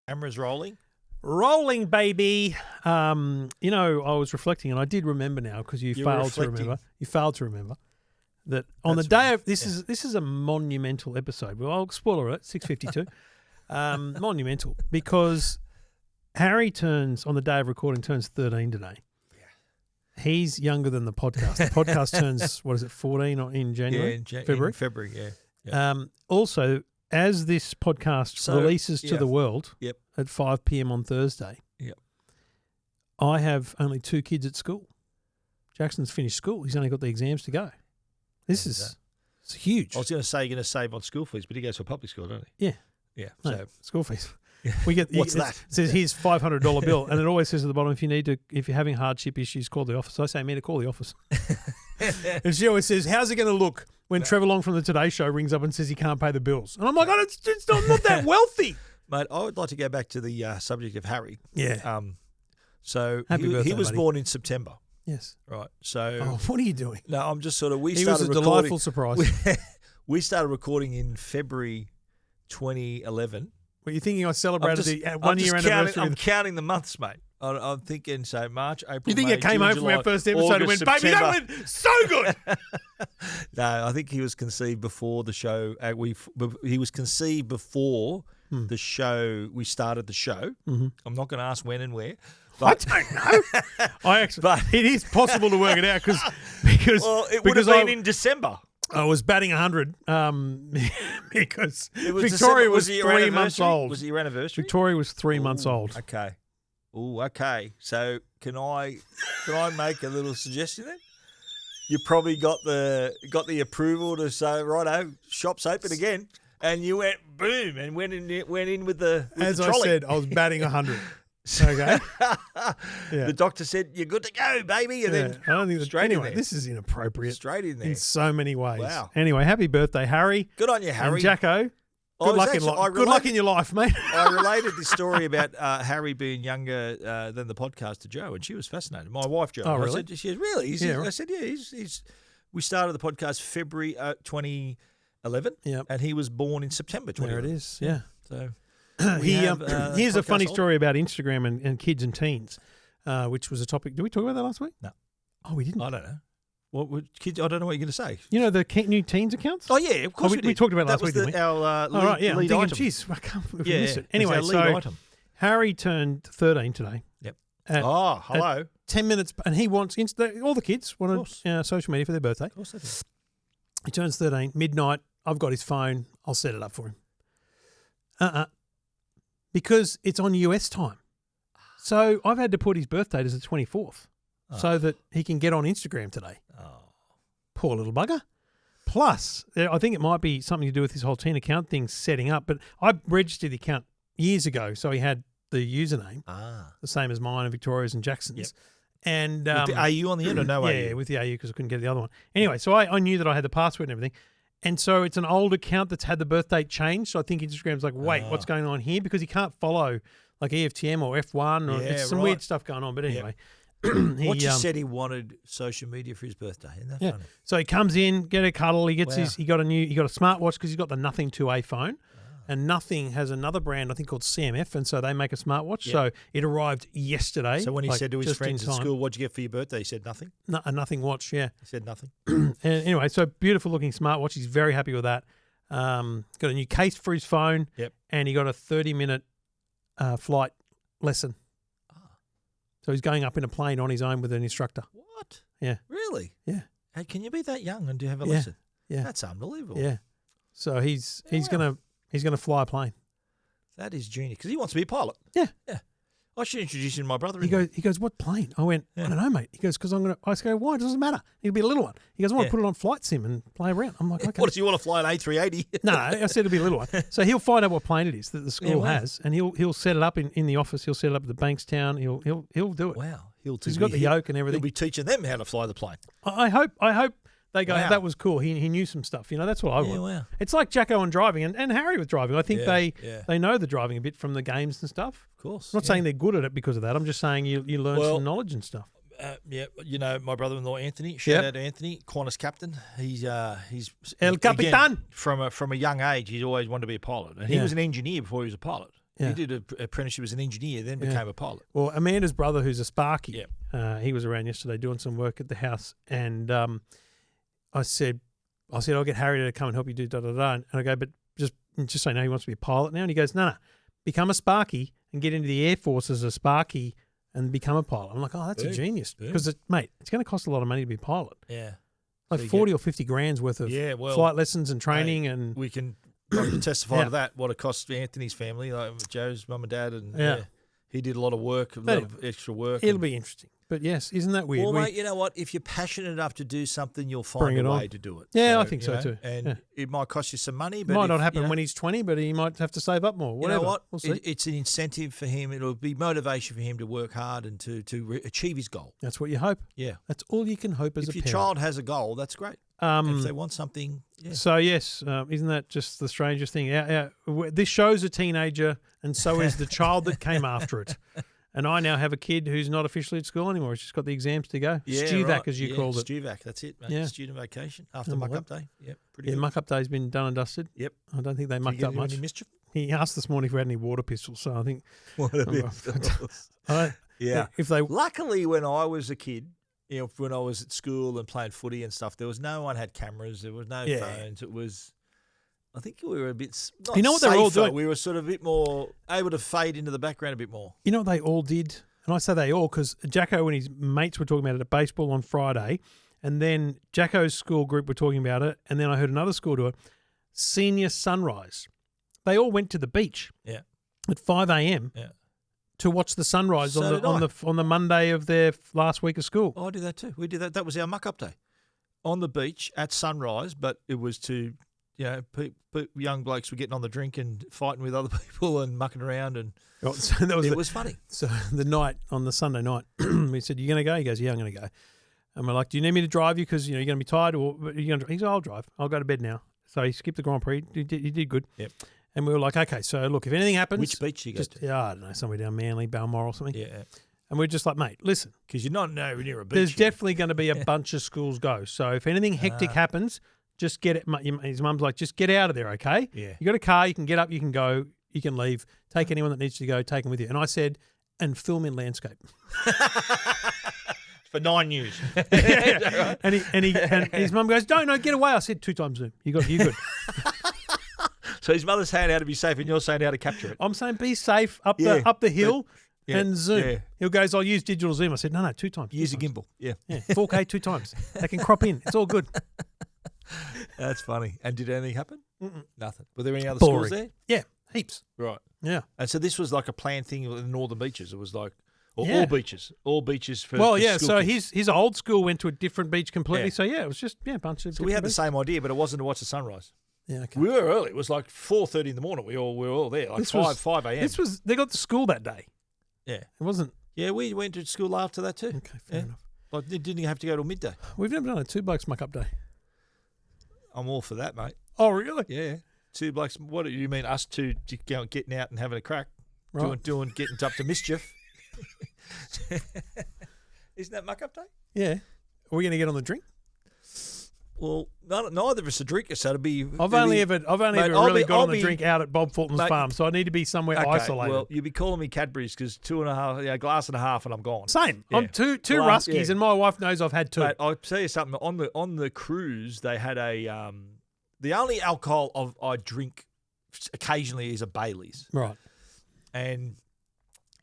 Cameras rolling. Rolling, baby. I was reflecting, and I did remember now because you failed to remember. You failed to remember that on the day of this is a monumental episode. Well, I'll spoiler it. 6:52. Monumental because Harry on the day of recording turns 13 today. Yeah. He's younger than the podcast. The podcast turns 14 in January, February. In February, yeah. Also, as this podcast releases to the world at 5 p.m. on Thursday, I have only 2 kids at school. Jackson's finished school. He's only got the exams to go. It's huge. I was going to say you're going to save on school fees, but he goes to a public school, doesn't he? Yeah. Yeah. No, so school fees. We get what's that? It says here's $500 bill, and it always says at the bottom if you're having hardship issues, call the office. I say, to call the office. And she always says, how's it going to look when Trevor Long from the Today Show rings up and says he can't pay the bills? And I'm like, I'm not that wealthy. Mate, I would like to go back to the subject of Harry. Yeah. So Happy birthday, he was buddy. born in September. Yes. Right. So. Oh, what are you doing? No, I'm just sort of. He was a delightful surprise. We started recording in February 2011. Were you thinking I celebrated the 1 year anniversary? I'm counting the months, mate. I'm thinking, so March, April, You think May, it came June, home July, from our first episode August, and went, September. baby, that went so good. No, I think he was conceived before the show. He was conceived before the show. We started the show. Mm-hmm. I'm not going to ask when and where. But I don't know. But it is possible to work it out because it would have been in December. I was batting 100 because Victoria December. was 3 months old. Was it your anniversary? Victoria was 3 months old. Okay. Oh, okay. So can I make a little suggestion then? You probably got the approval to say, righto, shop's open again, and you went boom and went in with the As the I trolley. said, I was batting 100. Okay. Yeah. The doctor said you're good to go, baby, and then I don't think straight in there. This is inappropriate. Straight in there in so many ways. Wow. Anyway, happy birthday, Harry. Good on you, Harry. And Jacko. Good luck in your life, mate. I related this story about Harry being younger than the podcast to Jo, and she was fascinated. My wife, Jo. Oh, really? I said, she said, really? Right. I said, yeah. We started the podcast February 2011, and he was born in September 2011. There it is. Yeah. So here's a funny story about Instagram and kids and teens, which was a topic. Did we talk about that last week? No. Oh, we didn't. I don't know. What kids? I don't know what you're going to say. You know the new teens accounts? Oh yeah, of course we talked about it last week. That didn't was our lead, right, yeah. lead I'm item. thinking, geez, I can't Yeah, miss it. Anyway, lead item. Harry turned 13 today. Yep. At Hello. 10 minutes, and he wants all the kids wanted social media for their birthday. Of course they do. He turns 13 midnight. I've got his phone. I'll set it up for him. Because it's on US time. So I've had to put his birthday as the 24th so that he can get on Instagram today. Oh. Poor little bugger. Plus, I think it might be something to do with his whole teen account thing setting up. But I registered the account years ago, so he had the username, the same as mine and Victoria's and Jackson's. Yep. And with the AU on the end or no AU? Yeah, with the AU because I couldn't get the other one. Anyway, so I knew that I had the password and everything. And so it's an old account that's had the birth date changed. So I think Instagram's like, wait, what's going on here? Because he can't follow like EFTM or F1 or it's some weird stuff going on. But anyway. What you said he wanted social media for his birthday. Isn't that funny? So he comes in, get a cuddle. He gets he got a smartwatch because he's got the Nothing 2A phone. And Nothing has another brand, I think, called CMF, and so they make a smartwatch. Yep. So it arrived yesterday. So when he said to his friends at school, what'd you get for your birthday? He said nothing? A Nothing watch, yeah. He said nothing. And anyway, so beautiful-looking smartwatch. He's very happy with that. Got a new case for his phone. Yep. And he got a 30-minute flight lesson. So he's going up in a plane on his own with an instructor. What? Yeah. Really? Yeah. Hey, can you be that young and do have a lesson? Yeah. That's unbelievable. Yeah. So he's gonna fly a plane. That is genius because he wants to be a pilot. Yeah. Yeah. I should introduce you to my brother. He goes, what plane? I went, I don't know, mate. He goes, because I go, why? It doesn't matter. It'll be a little one. He goes, I want to put it on flight sim and play around. I'm like, okay. What, does he want to fly an A380? No, I said it'll be a little one. So he'll find out what plane it is that the school has, and he'll set it up in the office. He'll set it up at the Bankstown. He'll do it. Wow. He's got the yoke and everything. He'll be teaching them how to fly the plane. I hope they go, that was cool. He knew some stuff. That's what I want. Wow. It's like Jacko on driving and Harry with driving. I think they know the driving a bit from the games and stuff. Of course. I'm not saying they're good at it because of that. I'm just saying you learn some knowledge and stuff. My brother-in-law Anthony. Shout out to Anthony, Qantas captain. He's El Capitan. Again, from a young age, he's always wanted to be a pilot, and he was an engineer before he was a pilot. He did an apprenticeship as an engineer, then became a pilot. Well, Amanda's brother, who's a Sparky, he was around yesterday doing some work at the house, and I said, I'll get Harry to come and help you do da-da-da. And I go, but just so you know, he wants to be a pilot now. And he goes, no, become a Sparky and get into the Air Force as a Sparky and become a pilot. I'm like, oh, that's a genius. Because, mate, it's going to cost a lot of money to be a pilot. Yeah. Like so 40 or 50 grand's worth of flight lessons and training. And we can testify to that, what it costs Anthony's family, like Joe's mum and dad. And he did a lot of work, a lot of extra work. It'll be interesting. But yes, isn't that weird? Well, mate, you know what? If you're passionate enough to do something, you'll find a way to do it. Yeah, so, I think so too. And it might cost you some money. But it might not happen when he's 20, but he might have to save up more. Whatever. You know what? We'll see. It's an incentive for him. It'll be motivation for him to work hard and to achieve his goal. That's what you hope. Yeah. That's all you can hope as a parent. If your child has a goal, that's great. If they want something. Yeah. So, yes, isn't that just the strangest thing? This show's a teenager, and so is the child that came after it. And I now have a kid who's not officially at school anymore. He's just got the exams to go. Yeah, StuVac, as you called it. StuVac, that's it, mate. Yeah. Student vacation after muck-up day. Yep, pretty good. Muck-up day's been done and dusted. Yep. I don't think they mucked up much. Any mischief? He asked this morning if we had any water pistols, so I think... Water pistols. If they... Luckily, when I was a kid, when I was at school and playing footy and stuff, there was no one had cameras. There was no phones. It was... I think we were a bit not you know what safer. They're all doing? We were sort of a bit more able to fade into the background a bit more. You know what they all did? And I say they all because Jacko and his mates were talking about it at baseball on Friday, and then Jacko's school group were talking about it, and then I heard another school do it. Senior sunrise. They all went to the beach at 5 a.m. to watch the sunrise on the Monday of their last week of school. Oh, I did that too. We did that. That was our muck-up day on the beach at sunrise, but it was to... young blokes were getting on the drink and fighting with other people and mucking around, and it was funny. So on the Sunday night, we said, "You going to go?" He goes, "Yeah, I'm going to go." And we're like, "Do you need me to drive you because you're going to be tired, or are you going to?" He goes, "I'll drive. I'll go to bed now." So he skipped the Grand Prix. He did good. Yep. And we were like, "Okay, so look, if anything happens, which beach do you go to?" Yeah, I don't know, somewhere down Manly, Balmoral, or something. Yeah. And we're just like, "Mate, listen, because you're not near a beach. There's definitely going to be a bunch of schools go. So if anything hectic happens." Just get it. His mum's like, just get out of there, okay? Yeah. You got a car, you can get up, you can go, you can leave. Take anyone that needs to go, take them with you. And I said, and film in landscape. For 9 years. Yeah. And his mum goes, no, get away. I said 2 times Zoom. You good. So his mother's saying how to be safe, and you're saying how to capture it. I'm saying be safe up the hill. And Zoom. Yeah. He goes, I'll use digital Zoom. I said, no, 2 times. Use a gimbal. Yeah. 4K 2 times. They can crop in. It's all good. That's funny. And did anything happen? Nothing. Were there any other Boring. schools there? Yeah, heaps. Right. Yeah. And so this was like a planned thing in the northern beaches. It was like all beaches for Well, for so kids. his old school went to a different beach completely. Yeah. So it was just a bunch of. So we had beaches. the same idea, but it wasn't to watch the sunrise. Yeah, okay. We were early. It was like 4:30 in the morning. We were all there, like 5 a.m. They got to school that day. Yeah, it wasn't. Yeah, we went to school after that too. Okay, fair enough. Like, didn't have to go till midday. We've never done a 2 blokes muck-up day. I'm all for that, mate. Oh, really? Yeah. 2 blokes. What do you mean, us two getting out and having a crack? Right. Getting up to mischief. Isn't that muck-up day? Yeah. Are we going to get on the drink? Well, neither of us are drinkers, so it'll be. I've only ever really got on the drink out at Bob Fulton's farm, so I need to be somewhere isolated. Well, you'll be calling me Cadbury's because 2.5, glass and a half, and I'm gone. Same. Yeah. I'm two Ruskies, and my wife knows I've had 2. Mate, I'll tell you something. On the cruise, they had a the only alcohol I drink occasionally is a Bailey's. Right. And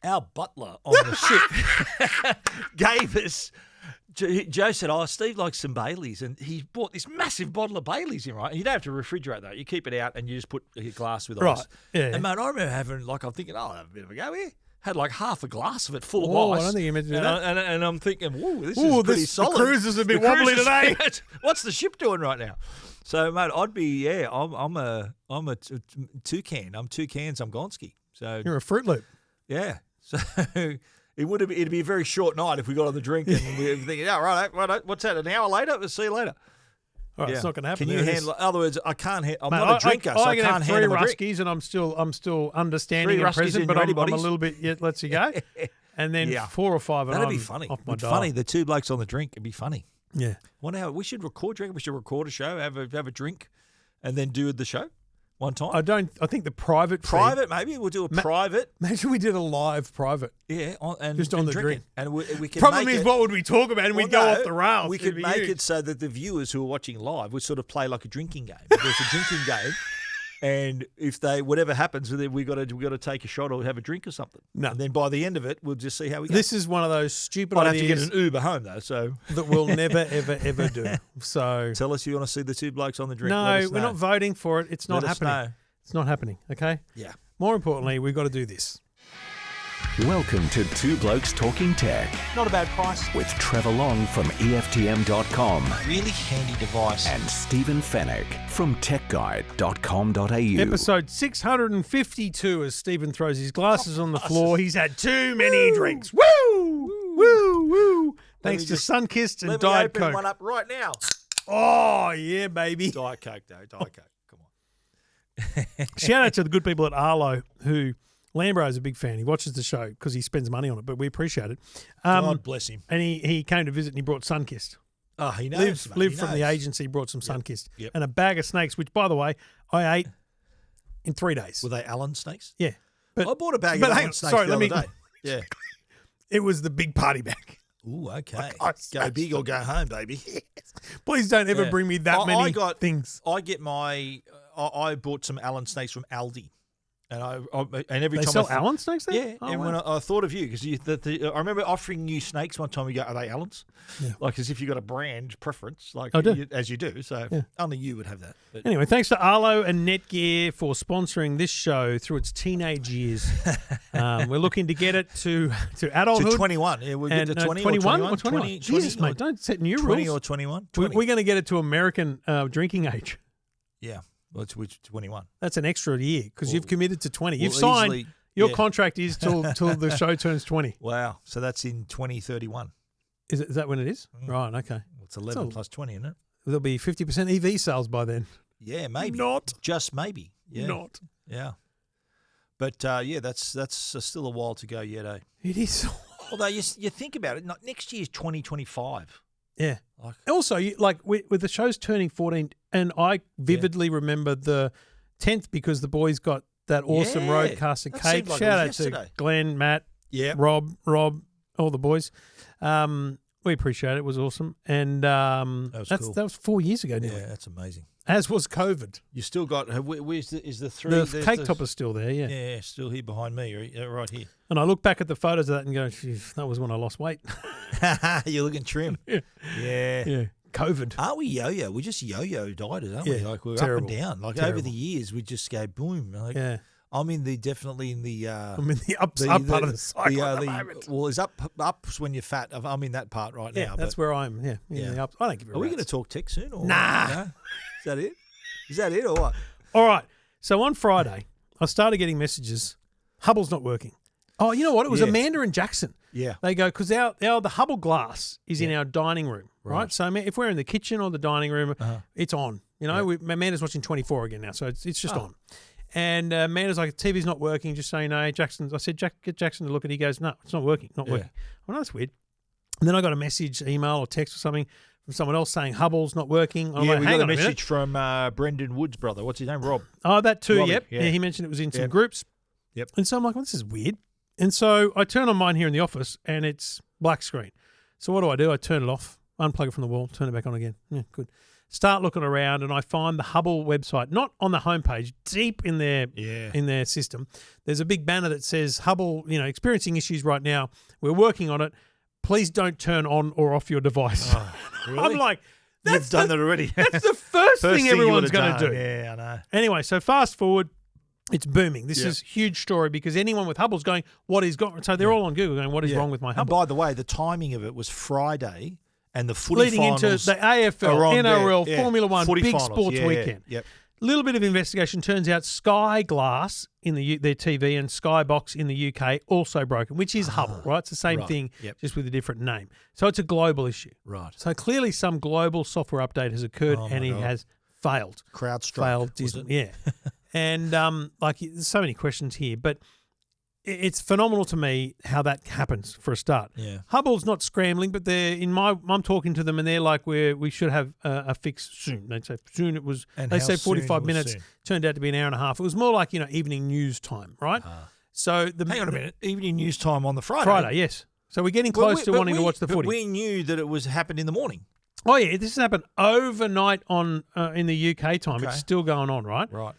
our butler on the ship gave us. Joe said, Steve likes some Baileys, and he bought this massive bottle of Baileys in, right? And you don't have to refrigerate that. You keep it out and you just put a glass with ice. Right, yeah. And, mate, I remember having, I'm thinking, I'll have a bit of a go here. Had half a glass of it full of ice. I don't think you meant to do that. And I'm thinking, this is pretty solid. The cruise is a bit wobbly today. What's the ship doing right now? So, mate, I'd be, I'm a toucan. I'm 2 cans, I'm Gonski. So you're a Fruit Loop. Yeah. So... It'd be a very short night if we got on the drink and we were thinking, right, what's that, an hour later? We'll see you later. All right, it's not going to happen. Can you handle it? In other words, I can't I'm not a drinker, so I can't handle a drink. 3 Ruskies, and I'm still understanding and present, but I'm a little bit, let's you go. And then 4 or 5 and that'd I'm be funny. Off my dial. Funny, the 2 blokes on the drink, it'd be funny. Yeah. We should record a show, have a drink, and then do the show. one time. I think the private Private, maybe we'll do a private. Imagine we did a live private. Yeah, and just on the drinking. drink. And we could Problem make is, it, what would we talk about? And we'd go off the rails. We could make it so that the viewers who are watching live would sort of play like a drinking game. There's a drinking game. And if whatever happens, we got to take a shot or have a drink or something. No. And then by the end of it, we'll just see how we go. This is one of those stupid I'd ideas. have to get an Uber home though, so that we'll never, ever, ever do. So tell us you want to see the two blokes on the drink. No, we're not voting for it. It's not happening. It's not happening. Okay. Yeah. More importantly, we've got to do this. Welcome to Two Blokes Talking Tech Not a bad price. with Trevor Long from EFTM.com Really handy device. and Stephen Fennick from TechGuide.com.au. Episode 652 as Stephen throws his glasses on the floor. He's had too many drinks. Woo! Woo! Woo! Thanks to Sunkist and Diet open Coke. one up right now. Oh, yeah, baby. Diet Coke, though. Diet Coke. Come on. Shout out to the good people at Arlo who... Lambro's a big fan. He watches the show because he spends money on it, but we appreciate it. God bless him. And he came to visit and he brought Sunkist. Oh, he knows. Liv from the agency brought some Sunkist. Yep. And a bag of snakes, which, by the way, I ate in 3 days. Were they Allen snakes? Yeah. But I bought a bag of Allen snakes the other day. Yeah. It was the big party bag. Ooh, okay. Go big or go home, baby. Yes. Please don't ever bring me that many things. I get I bought some Allen snakes from Aldi. And every they time sell Allen snakes there? Yeah, and when I thought of you because I remember offering you snakes one time. You go, are they Allens? Yeah. Like as if you got a brand preference, like as you do. So only you would have that. But. Anyway, thanks to Arlo and Netgear for sponsoring this show through its teenage years. We're looking to get it to adulthood. To 21. Yeah, we'll get to 20 21 or 21. 20, Jesus, mate, don't set new 20 rules. or 21. We're going to get it to American drinking age. Yeah. Well, it's 21. That's an extra year because you've committed to 20. You've signed. Your contract is till the show turns 20. Wow. So that's in 2031. Is that when it is? Right. Okay. Well, it's 11 plus 20, isn't it? There'll be 50% EV sales by then. Yeah, maybe. Not. Just maybe. Yeah. Not. Yeah. But, that's still a while to go yet, eh? It is. Although you think about it, next year's 2025. Yeah. Also, with the show's turning 14, and I vividly remember the 10th because the boys got that awesome roadcaster cake. Like Shout out to Glenn, Matt, Rob, all the boys. We appreciate it. It was awesome. And cool. That was 4 years ago now. Yeah, that's amazing. As was COVID. You still got, is the three? The cake topper's still there, yeah. Yeah, still here behind me, right here. And I look back at the photos of that and go, that was when I lost weight. You're looking trim. Yeah. COVID. Aren't we yo-yo? We just yo-yo dieters, aren't we? Like we're terrible. up and down. Like over the years, we just go boom. Like, I'm definitely in the. I'm in the up part of the cycle at the moment. Well, it's ups when you're fat. I'm in that part right now. Yeah, that's where I'm. Yeah, in the ups. I don't give a Are we going to talk tech soon? Or nah. No? Is that it or what? All right. So on Friday, I started getting messages. Hubble's not working. Oh, you know what? It was Amanda and Jackson. Yeah. They go, because the Hubble glass is in our dining room, right? So if we're in the kitchen or the dining room, it's on. You know, Amanda's watching 24 again now, so it's just on. And Amanda's like, TV's not working, just so you know. I said, get Jackson to look at it. He goes, no, it's not working, working. Well, that's weird. And then I got a message, email or text or something from someone else saying Hubble's not working. I'm like, we got a message from Brendan Wood's brother. What's his name? Rob. Oh, that too, Robbie, yep. Yeah, he mentioned it was in some groups. Yep. And so I'm like, well, this is weird. And so I turn on mine here in the office and it's black screen. So what do? I turn it off, unplug it from the wall, turn it back on again. Yeah, good. Start looking around and I find the Hubble website, not on the homepage, deep in their system. There's a big banner that says Hubble, experiencing issues right now. We're working on it. Please don't turn on or off your device. Oh, really? I'm like, you've done that already. That's the first thing everyone's going to do. Yeah, I know. Anyway, so fast forward. It's booming. This is a huge story because anyone with Hubble's going, what is going? So they're all on Google going, what is wrong with my Hubble? And by the way, the timing of it was Friday and the footy leading finals into the AFL, NRL, Formula One, footy big finals. sports weekend. Yep. Little bit of investigation. Turns out Sky Glass in their TV and Skybox in the UK also broken, which is Hubble, right? It's the same thing, just with a different name. So it's a global issue. Right. So clearly some global software update has occurred and it has failed. CrowdStrike. Failed. Yeah. And there's so many questions here, but it's phenomenal to me how that happens for a start. Yeah. Hubble's not scrambling, but I'm talking to them and they're like, we should have a fix soon. They'd say soon. It was. And they how say soon 45 was minutes. soon? Turned out to be an hour and a half. It was more like evening news time, right? So Hang on a minute. Evening news time on the Friday. Friday, yes. So we're getting close to wanting to watch the footy. But we knew that it was happened in the morning. Oh yeah, this has happened overnight on in the UK time. Okay. It's still going on, right? Right.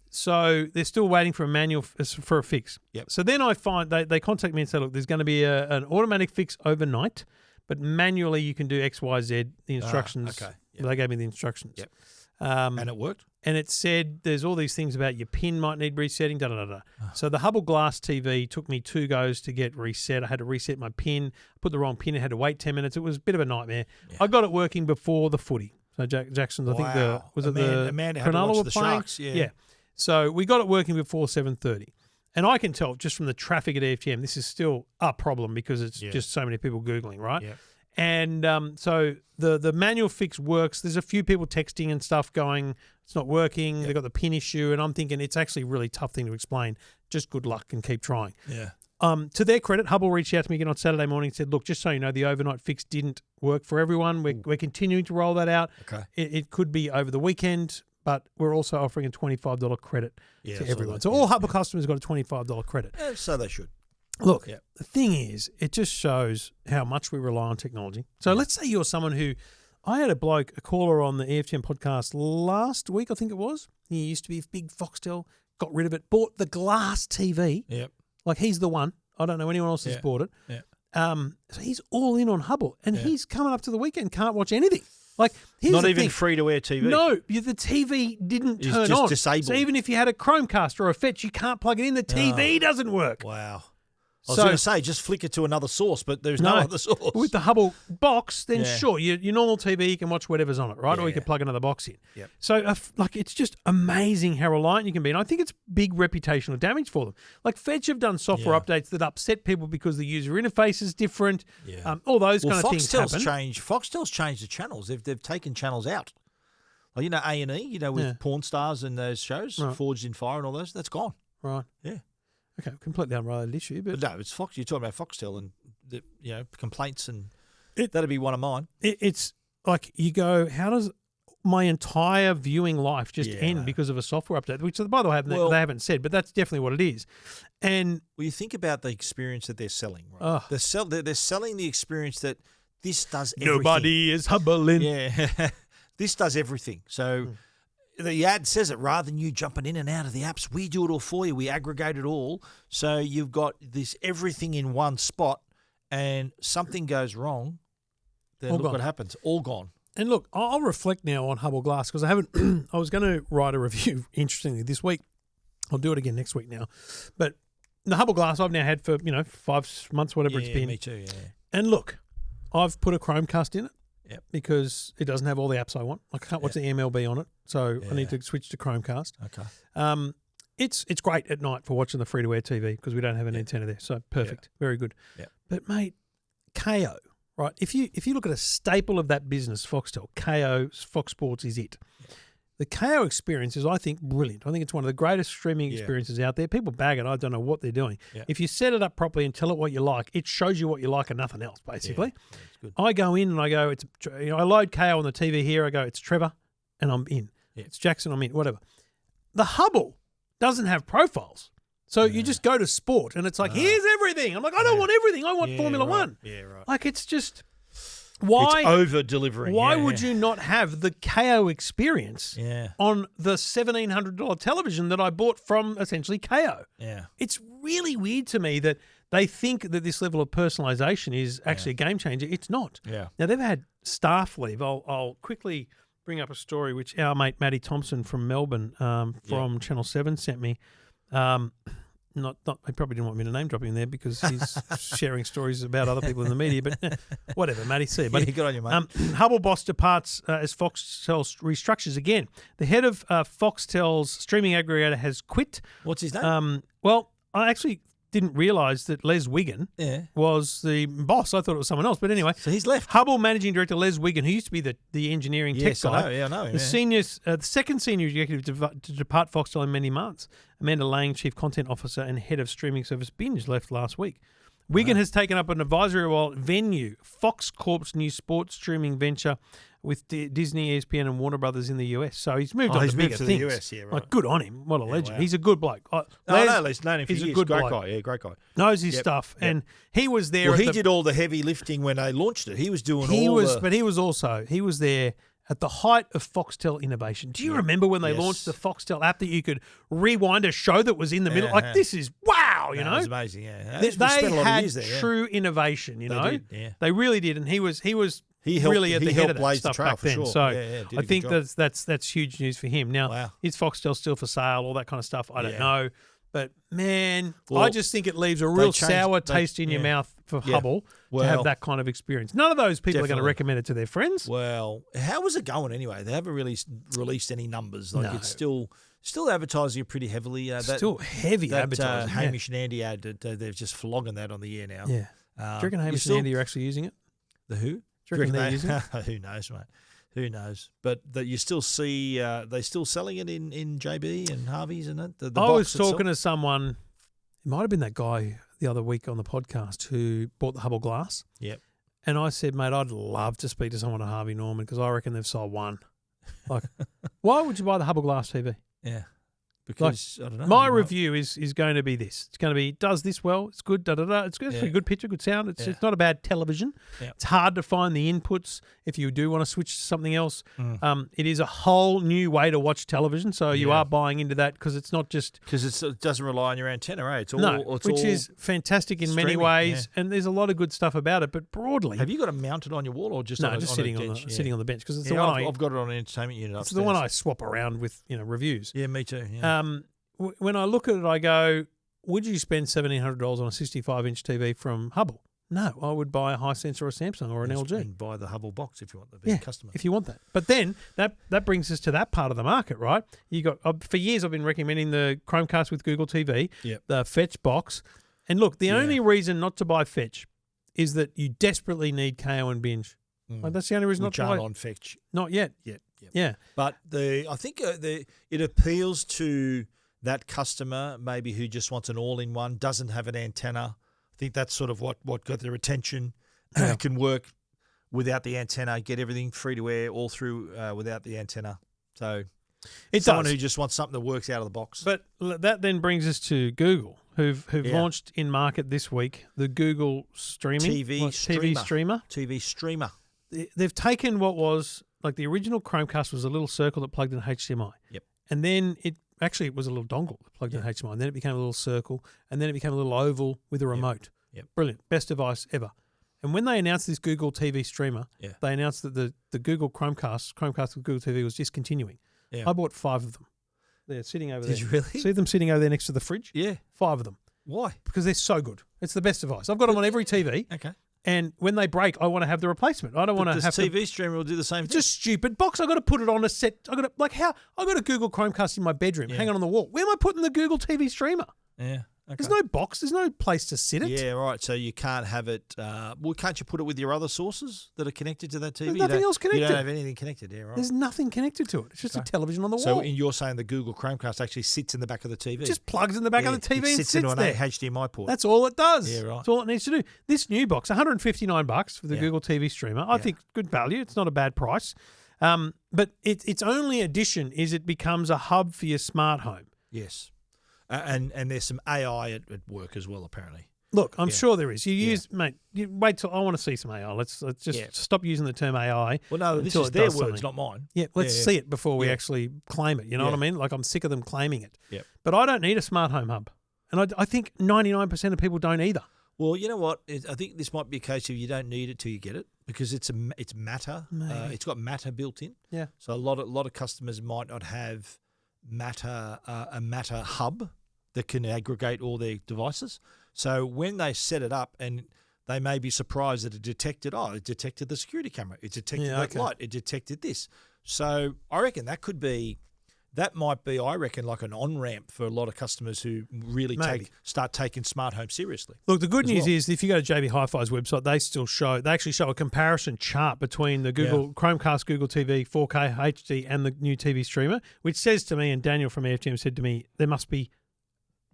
So they're still waiting for a manual for a fix. Yep. So then I find they contact me and say, look, there's going to be an automatic fix overnight, but manually you can do X, Y, Z. The instructions. Okay. Yep. They gave me the instructions. Yep. And it worked. And it said there's all these things about your pin might need resetting. Da da da da. So the Hubble Glass TV took me 2 goes to get reset. I had to reset my pin. Put the wrong pin. I had to wait 10 minutes. It was a bit of a nightmare. Yeah. I got it working before the footy. So Jackson's, I think Amanda had to Cronulla watch were the playing. Sharks. Yeah. So we got it working before 7:30. And I can tell just from the traffic at EFTM, this is still a problem because it's just so many people Googling, right? Yeah. And so the manual fix works. There's a few people texting and stuff going, it's not working. Yep. They've got the pin issue. And I'm thinking it's actually a really tough thing to explain. Just good luck and keep trying. Yeah. To their credit, Hubble reached out to me again on Saturday morning and said, look, just so you know, the overnight fix didn't work for everyone. We're continuing to roll that out. Okay. It could be over the weekend, but we're also offering a $25 credit to everyone. So all Hubble customers got a $25 credit. So they should. Look, the thing is, it just shows how much we rely on technology. So let's say you're someone who, I had a caller on the EFTM podcast last week, I think it was. He used to be a big Foxtel, got rid of it, bought the glass TV. Yep. Like he's the one. I don't know anyone else that's bought it. Yeah. So he's all in on Hubble, and he's coming up to the weekend, can't watch anything. Like here's not the even thing. free-to-air TV. No, the TV didn't turn just on. disabled. So even if you had a Chromecast or a Fetch, you can't plug it in. The TV doesn't work. Wow. I was going to say, just flick it to another source, but there's no other source. With the Hubble box, then sure, your normal TV, you can watch whatever's on it, right? Or you can plug another box in. Yep. So, it's just amazing how reliant you can be. And I think it's big reputational damage for them. Like, Fetch have done software updates that upset people because the user interface is different. Yeah. All those kind of things happen. Foxtel's changed the channels. They've taken channels out. Like, A&E, with porn stars and those shows, Forged in Fire and all those, that's gone. Right. Yeah. Okay, completely unrelated issue, but no, it's Fox. You're talking about Foxtel and complaints, and that'd be one of mine. It's like you go, how does my entire viewing life just end because of a software update? Which, by the way, they haven't said, but that's definitely what it is. And you think about the experience that they're selling. Right? They're selling the experience that this does everything. Nobody is Hubbl'n. Yeah, this does everything. So. The ad says it, rather than you jumping in and out of the apps, we do it all for you. We aggregate it all. So you've got this everything in one spot, and something goes wrong, then look what happens. All gone. And look, I'll reflect now on Hubble Glass because I haven't. I was going to write a review, interestingly, this week. I'll do it again next week now. But the Hubble Glass I've now had for 5 months, whatever it's been. Me too. Yeah. And look, I've put a Chromecast in it. Yep. Because it doesn't have all the apps I want. I can't watch the MLB on it, so I need to switch to Chromecast. Okay. It's great at night for watching the free-to-air TV because we don't have an antenna there, so perfect, very good. Yep. But mate, KO, right? If you look at a staple of that business, Foxtel, KO, Fox Sports is it. Yep. The KO experience is, I think, brilliant. I think it's one of the greatest streaming experiences out there. People bag it. I don't know what they're doing. Yeah. If you set it up properly and tell it what you like, it shows you what you like and nothing else, basically. Yeah, good. I go in and I go, I load KO on the TV here. I go, it's Trevor, and I'm in. Yeah. It's Jackson, I'm in, whatever. The Hubble doesn't have profiles. So you just go to sport and it's like, here's everything. I'm like, I don't want everything. I want Formula One. Yeah, right. Like, it's just... Why it's over-delivering. Why would you not have the KO experience on the $1,700 television that I bought from essentially KO? Yeah. It's really weird to me that they think that this level of personalisation is actually a game changer. It's not. Yeah. Now, they've had staff leave. I'll quickly bring up a story which our mate Matty Thompson from Melbourne from Channel 7 sent me. Not. He probably didn't want me to name drop him there because he's sharing stories about other people in the media. But whatever, Matty. See, but good on you, mate. Hubble boss departs as Foxtel restructures again. The head of Foxtel's streaming aggregator has quit. What's his name? Well, I actually didn't realise that Les Wiggin was the boss. I thought it was someone else. But anyway. So he's left. Hubble Managing Director Les Wiggin, who used to be the engineering tech guy. I know him. The second senior executive to depart Foxtel in many months. Amanda Lang, Chief Content Officer and Head of Streaming Service Binge, left last week. Wiggin has taken up an advisory role at Venue, Fox Corp's new sports streaming venture with Disney, ESPN, and Warner Brothers in the US. So he's moved on to bigger things. The US, yeah, right. Like, good on him. What a legend. Wow. He's a good bloke. He's known him for years. He's a good great bloke. guy. Yeah, great guy. Knows his stuff. Yep. And he was there. Well, he did all the heavy lifting when they launched it. He was doing But he was there at the height of Foxtel innovation. Do you remember when they launched the Foxtel app that you could rewind a show that was in the middle? Like, this is wow, you know? It was amazing, yeah. They had true innovation, you know? They really did. And he helped, really at the head of that stuff back then. Sure. So I think that's huge news for him. Now, is Foxtel still for sale, all that kind of stuff? I don't know. But, man, I just think it leaves a real sour taste in your mouth for Hubble to have that kind of experience. None of those people are going to recommend it to their friends. Well, how was it going anyway? They haven't really released any numbers. Like it's still advertising it pretty heavily. Still heavy advertising. Hamish and Andy ad, they're just flogging that on the air now. Yeah. Do you reckon Hamish and Andy are actually using it? The who? Do you reckon they're using it? Who knows, mate? Who knows? But that you still see, they still selling it in JB and Harvey's and that. I was talking to someone, it might have been that guy the other week on the podcast who bought the Hubble glass. Yep. And I said, mate, I'd love to speak to someone at Harvey Norman because I reckon they've sold one. Like, why would you buy the Hubble glass TV? Yeah. Because, I don't know. My review is going to be this. It's going to be, does this well, it's good, da-da-da. It's a good picture, good sound. It's not a bad television. Yeah. It's hard to find the inputs if you do want to switch to something else. It is a whole new way to watch television, so you are buying into that because it's not just... Because it doesn't rely on your antenna, right? It's all, which is fantastic in many ways, and there's a lot of good stuff about it, but broadly... Have you got it mounted on your wall or just just sitting on the bench? Because it's the one I've got it on an entertainment unit upstairs. It's the one I swap around with reviews. Yeah, me too. Yeah. When I look at it, I go, would you spend $1,700 on a 65-inch TV from Hubble? No, I would buy a Hisense or a Samsung or an LG. And buy the Hubble box if you want to be a customer. If you want that. But then that brings us to that part of the market, right? You got for years I've been recommending the Chromecast with Google TV, the Fetch box. And look, the only reason not to buy Fetch is that you desperately need KO and Binge. Like, that's the only reason not to buy on Fetch. Not yet. Yeah. But I think it appeals to that customer maybe who just wants an all-in-one, doesn't have an antenna. I think that's sort of what got their attention. Can work without the antenna, get everything free to air all through without the antenna. So it's someone who just wants something that works out of the box. But that then brings us to Google, who've launched in market this week the Google TV streamer. They've taken what was like the original Chromecast was a little circle that plugged in HDMI. Yep. And then it was a little dongle that plugged in HDMI. And then it became a little circle. And then it became a little oval with a remote. Yep. Brilliant. Best device ever. And when they announced this Google TV streamer, they announced that the Google Chromecast with Google TV was discontinuing. Yeah. I bought 5 of them. They're sitting over there. Did you really? See them sitting over there next to the fridge? Yeah. 5 of them. Why? Because they're so good. It's the best device. I've got them on every TV. Okay. And when they break, I want to have the replacement. I don't want to have the TV streamer will do the same thing. It's a stupid box. I got to put it on a set. I got a Google Chromecast in my bedroom, hanging on the wall. Where am I putting the Google TV streamer? Yeah. Okay. There's no box. There's no place to sit it. Yeah, right. So you can't have it. Can't you put it with your other sources that are connected to that TV? There's nothing else connected. You don't have anything connected. Yeah, right. There's nothing connected to it. It's just a television on the wall. So you're saying the Google Chromecast actually sits in the back of the TV? It just plugs in the back of the TV and sits into an there. HDMI port. That's all it does. Yeah, right. That's all it needs to do. This new box, $159 for the Google TV streamer. I think good value. It's not a bad price. But its only addition is it becomes a hub for your smart home. Yes. And there's some AI at work as well, apparently. Look, I'm sure there is. Mate, wait till I want to see some AI. Let's just stop using the term AI. Well, no, this is their words, not mine. Yeah, let's see it before we actually claim it. You know what I mean? Like, I'm sick of them claiming it. Yep. But I don't need a smart home hub. And I think 99% of people don't either. Well, you know what? I think this might be a case of you don't need it till you get it because it's Matter. It's got Matter built in. Yeah. So a lot of customers might not have Matter a Matter hub that can aggregate all their devices. So when they set it up, and they may be surprised that it detected the security camera, it detected that light, it detected this. So I reckon that could be that might be, I reckon, like an on-ramp for a lot of customers who really start taking smart home seriously. Look, the good news is if you go to JB Hi-Fi's website, they actually show a comparison chart between the Chromecast, Google TV, 4K HD, and the new TV streamer, which says to me, and Daniel from AFTM said to me, there must be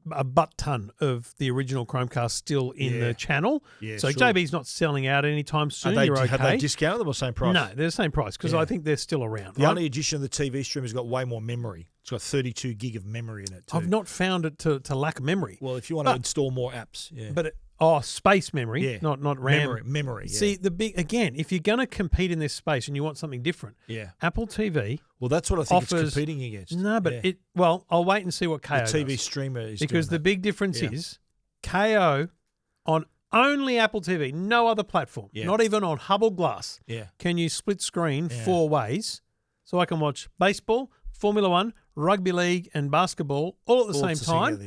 a butt-ton of the original Chromecast still in the channel. Yeah, so JB's not selling out anytime soon. Have they discounted them or same price? No, they're the same price because I think they're still around. The only addition of the TV streamer's got way more memory. It's got 32 gig of memory in it too. I've not found it to lack memory. Well, if you want to install more apps. Yeah. But space memory, not RAM. Memory. See, if you're going to compete in this space and you want something different, Apple TV. Well, that's what I think it's competing against. No, but I'll wait and see what KO does. The TV streamer is because the big difference is KO on only Apple TV, no other platform, not even on Hubble Glass. Can you split screen 4 ways? So I can watch baseball, Formula 1, rugby league, and basketball all at the same time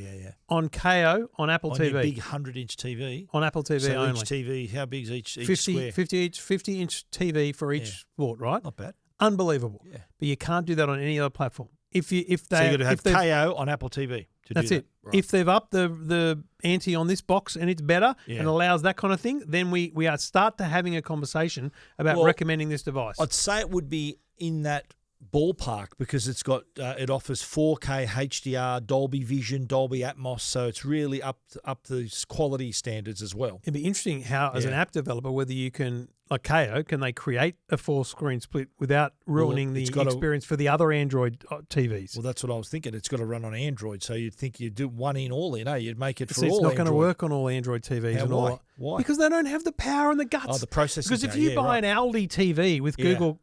on KO on Apple TV. Your big 100-inch TV. On Apple TV so only. Each TV, how big is each 50 square? 50-inch TV for each sport, right? Not bad. Unbelievable. Yeah. But you can't do that on any other platform. So you got to have KO on Apple TV to that's do it. Right. If they've upped the ante on this box and it's better and allows that kind of thing, then we are start to having a conversation about recommending this device. I'd say it would be in that ballpark because it's got it offers 4K HDR, Dolby Vision, Dolby Atmos, so it's really up to quality standards as well. It'd be interesting how, as an app developer, whether you can, like KO, can they create a 4-screen split without ruining the experience for the other Android TVs? Well, that's what I was thinking. It's got to run on Android, so you'd think you'd do one in, all in, You'd make it for all It's not Android. going to work on all Android TVs. And why? all. Why? Because they don't have the power and the guts. Oh, the processing Because if you buy an Aldi TV with Google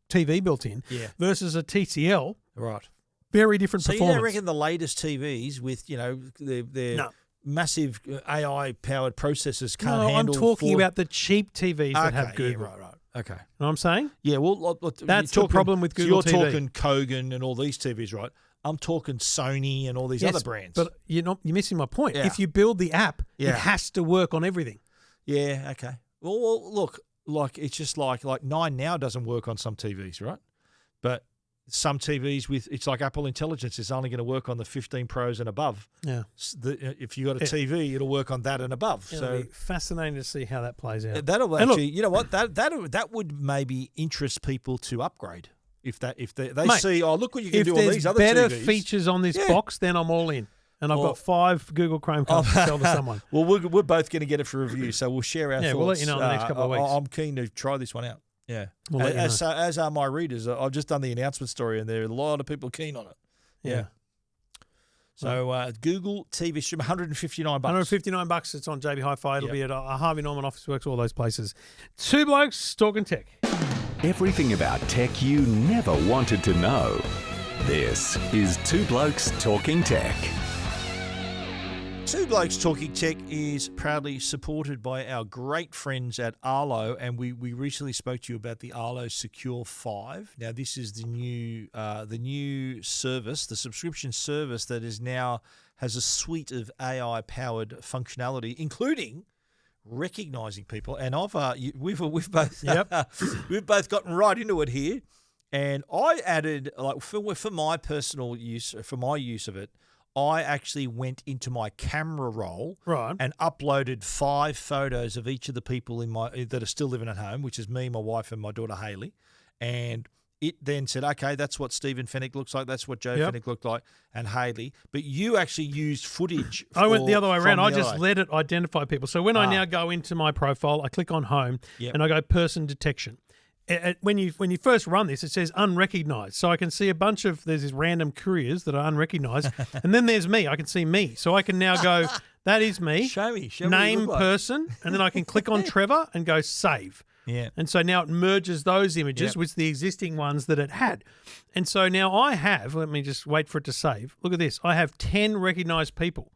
TV built in versus a TCL, very different performance. So you don't reckon the latest TVs with, their massive AI-powered processors can't handle... No, I'm talking about the cheap TVs that have Google. Yeah, right. Okay. Know what I'm saying? Yeah, well... That's the problem with Google TV. You're talking Kogan and all these TVs, right? I'm talking Sony and all these other brands. But you're missing my point. Yeah. If you build the app, it has to work on everything. Yeah, okay. Well, look, it's just like 9 Now doesn't work on some TVs, right? But some TVs it's like Apple Intelligence is only going to work on the 15 Pros and above. Yeah. If you got a TV, it'll work on that and above. It'll be fascinating to see how that plays out. That'll actually, you know what? That would maybe interest people to upgrade if they see, look what you can do on these other TVs. If there's better features on this box, then I'm all in. And I've got 5 Google Chromecasts to sell to someone. Well, we're both going to get it for review, so we'll share our thoughts. We'll let you know in the next couple of weeks. I'm keen to try this one out. Yeah. We'll as are my readers. I've just done the announcement story, and there are a lot of people keen on it. Yeah. So Google TV stream, $159. $159. It's on JB Hi-Fi. It'll be at Harvey Norman, Officeworks, all those places. 2 blokes talking tech. Everything about tech you never wanted to know. This is 2 Blokes Talking Tech. 2 Blokes Talking Tech is proudly supported by our great friends at Arlo, and we recently spoke to you about the Arlo Secure 5. Now, this is the new service, the subscription service that is now has a suite of AI-powered functionality, including recognizing people. And we've both we've both gotten right into it here. And I added, for my personal use, for my use of it, I actually went into my camera roll and uploaded 5 photos of each of the people that are still living at home, which is me, my wife, and my daughter Haley. And it then said, okay, that's what Stephen Fennick looks like, that's what Joe Fennick looked like, and Haley. But you actually used footage. I went the other way around. I just let it identify people. So when I now go into my profile, I click on home and I go person detection. When you first run this, it says unrecognized. So I can see there's these random couriers that are unrecognized. And then there's me. I can see me. So I can now go, that is me. Show me. Name, person. And then I can click on Trevor and go save. Yeah. And so now it merges those images with the existing ones that it had. And so now I have, let me just wait for it to save. Look at this. I have 10 recognized people,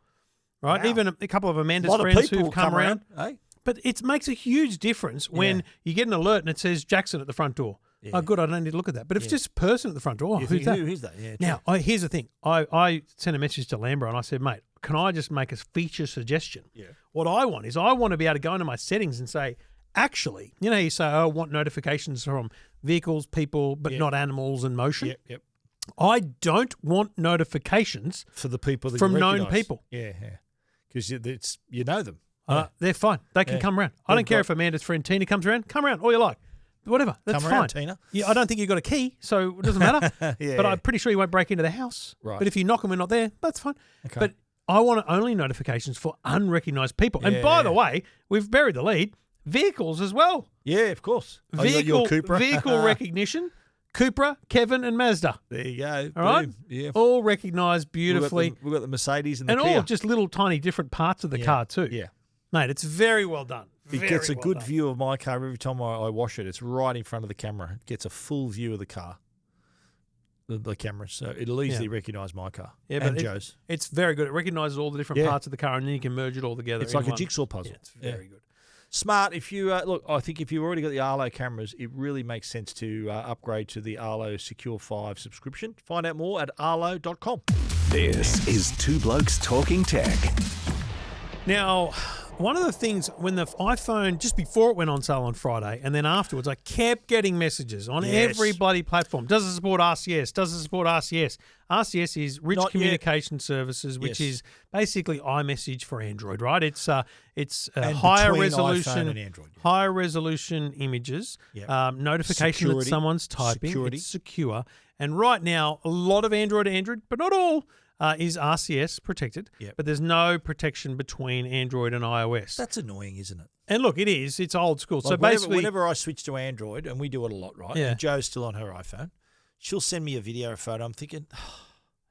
right? Wow. Even a couple of Amanda's friends who've come around. Eh? But it makes a huge difference when you get an alert and it says Jackson at the front door. Yeah. Oh, good, I don't need to look at that. But if it's just a person at the front door, who's that? Who's that? Yeah, now, here's the thing. I sent a message to Lambro and I said, mate, can I just make a feature suggestion? Yeah. What I want is I want to be able to go into my settings and say, actually, you know, you say, I want notifications from vehicles, people, but not animals and motion. Yep. I don't want notifications for the people that from you known recognise. people. Yeah, because it's you know them. They're fine. They can come around. I don't care if Amanda's friend Tina comes around. Come around, all you like. Whatever. That's Come fine. around, Tina. Yeah, I don't think you've got a key, so it doesn't matter. Yeah. But I'm pretty sure you won't break into the house. Right. But if you knock and we're not there, that's fine. Okay. But I want only notifications for unrecognised people. And by the way, we've buried the lead. Vehicles as well. Yeah, of course. You got your Cupra. Vehicle recognition. Cupra, Kevin, and Mazda. There you go. All right? Yeah. All recognised beautifully. We've got the Mercedes and the and Kia. all just little tiny different parts of the car too. Yeah. Mate, it's very well done. It gets a good view of my car every time I wash it. It's right in front of the camera. It gets a full view of the car, the camera. So it'll easily recognise my car and Joe's. It's very good. It recognises all the different parts of the car and then you can merge it all together. It's like a jigsaw puzzle. Yeah, it's very good. Smart. If you look, I think if you've already got the Arlo cameras, it really makes sense to upgrade to the Arlo Secure 5 subscription. Find out more at arlo.com. This is Two Blokes Talking Tech. Now, one of the things when the iPhone, just before it went on sale on Friday, and then afterwards, I kept getting messages on every bloody platform. Does it support RCS? Does it support RCS? RCS is Rich Communication Services, which is basically iMessage for Android, right? It's higher resolution, and Android, higher resolution images, notification that someone's typing. Security. It's secure. And right now, a lot of Android, but not all, is RCS protected, but there's no protection between Android and iOS. That's annoying, isn't it? And look, it is. It's old school. Like so basically, whenever I switch to Android, and we do it a lot, right? Yeah. And Joe's still on her iPhone, she'll send me a video or photo. I'm thinking,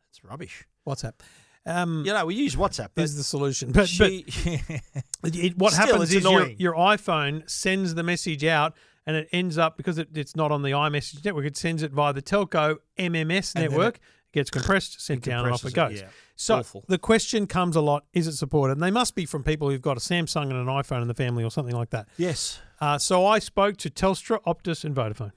it's rubbish. WhatsApp. We use WhatsApp. Is the solution. But what happens is your iPhone sends the message out and it ends up, because it's not on the iMessage network, it sends it via the Telco MMS network. Gets compressed, sent down, and off it goes. So the question comes a lot, is it supported? And they must be from people who've got a Samsung and an iPhone in the family or something like that. Yes. So I spoke to Telstra, Optus and Vodafone.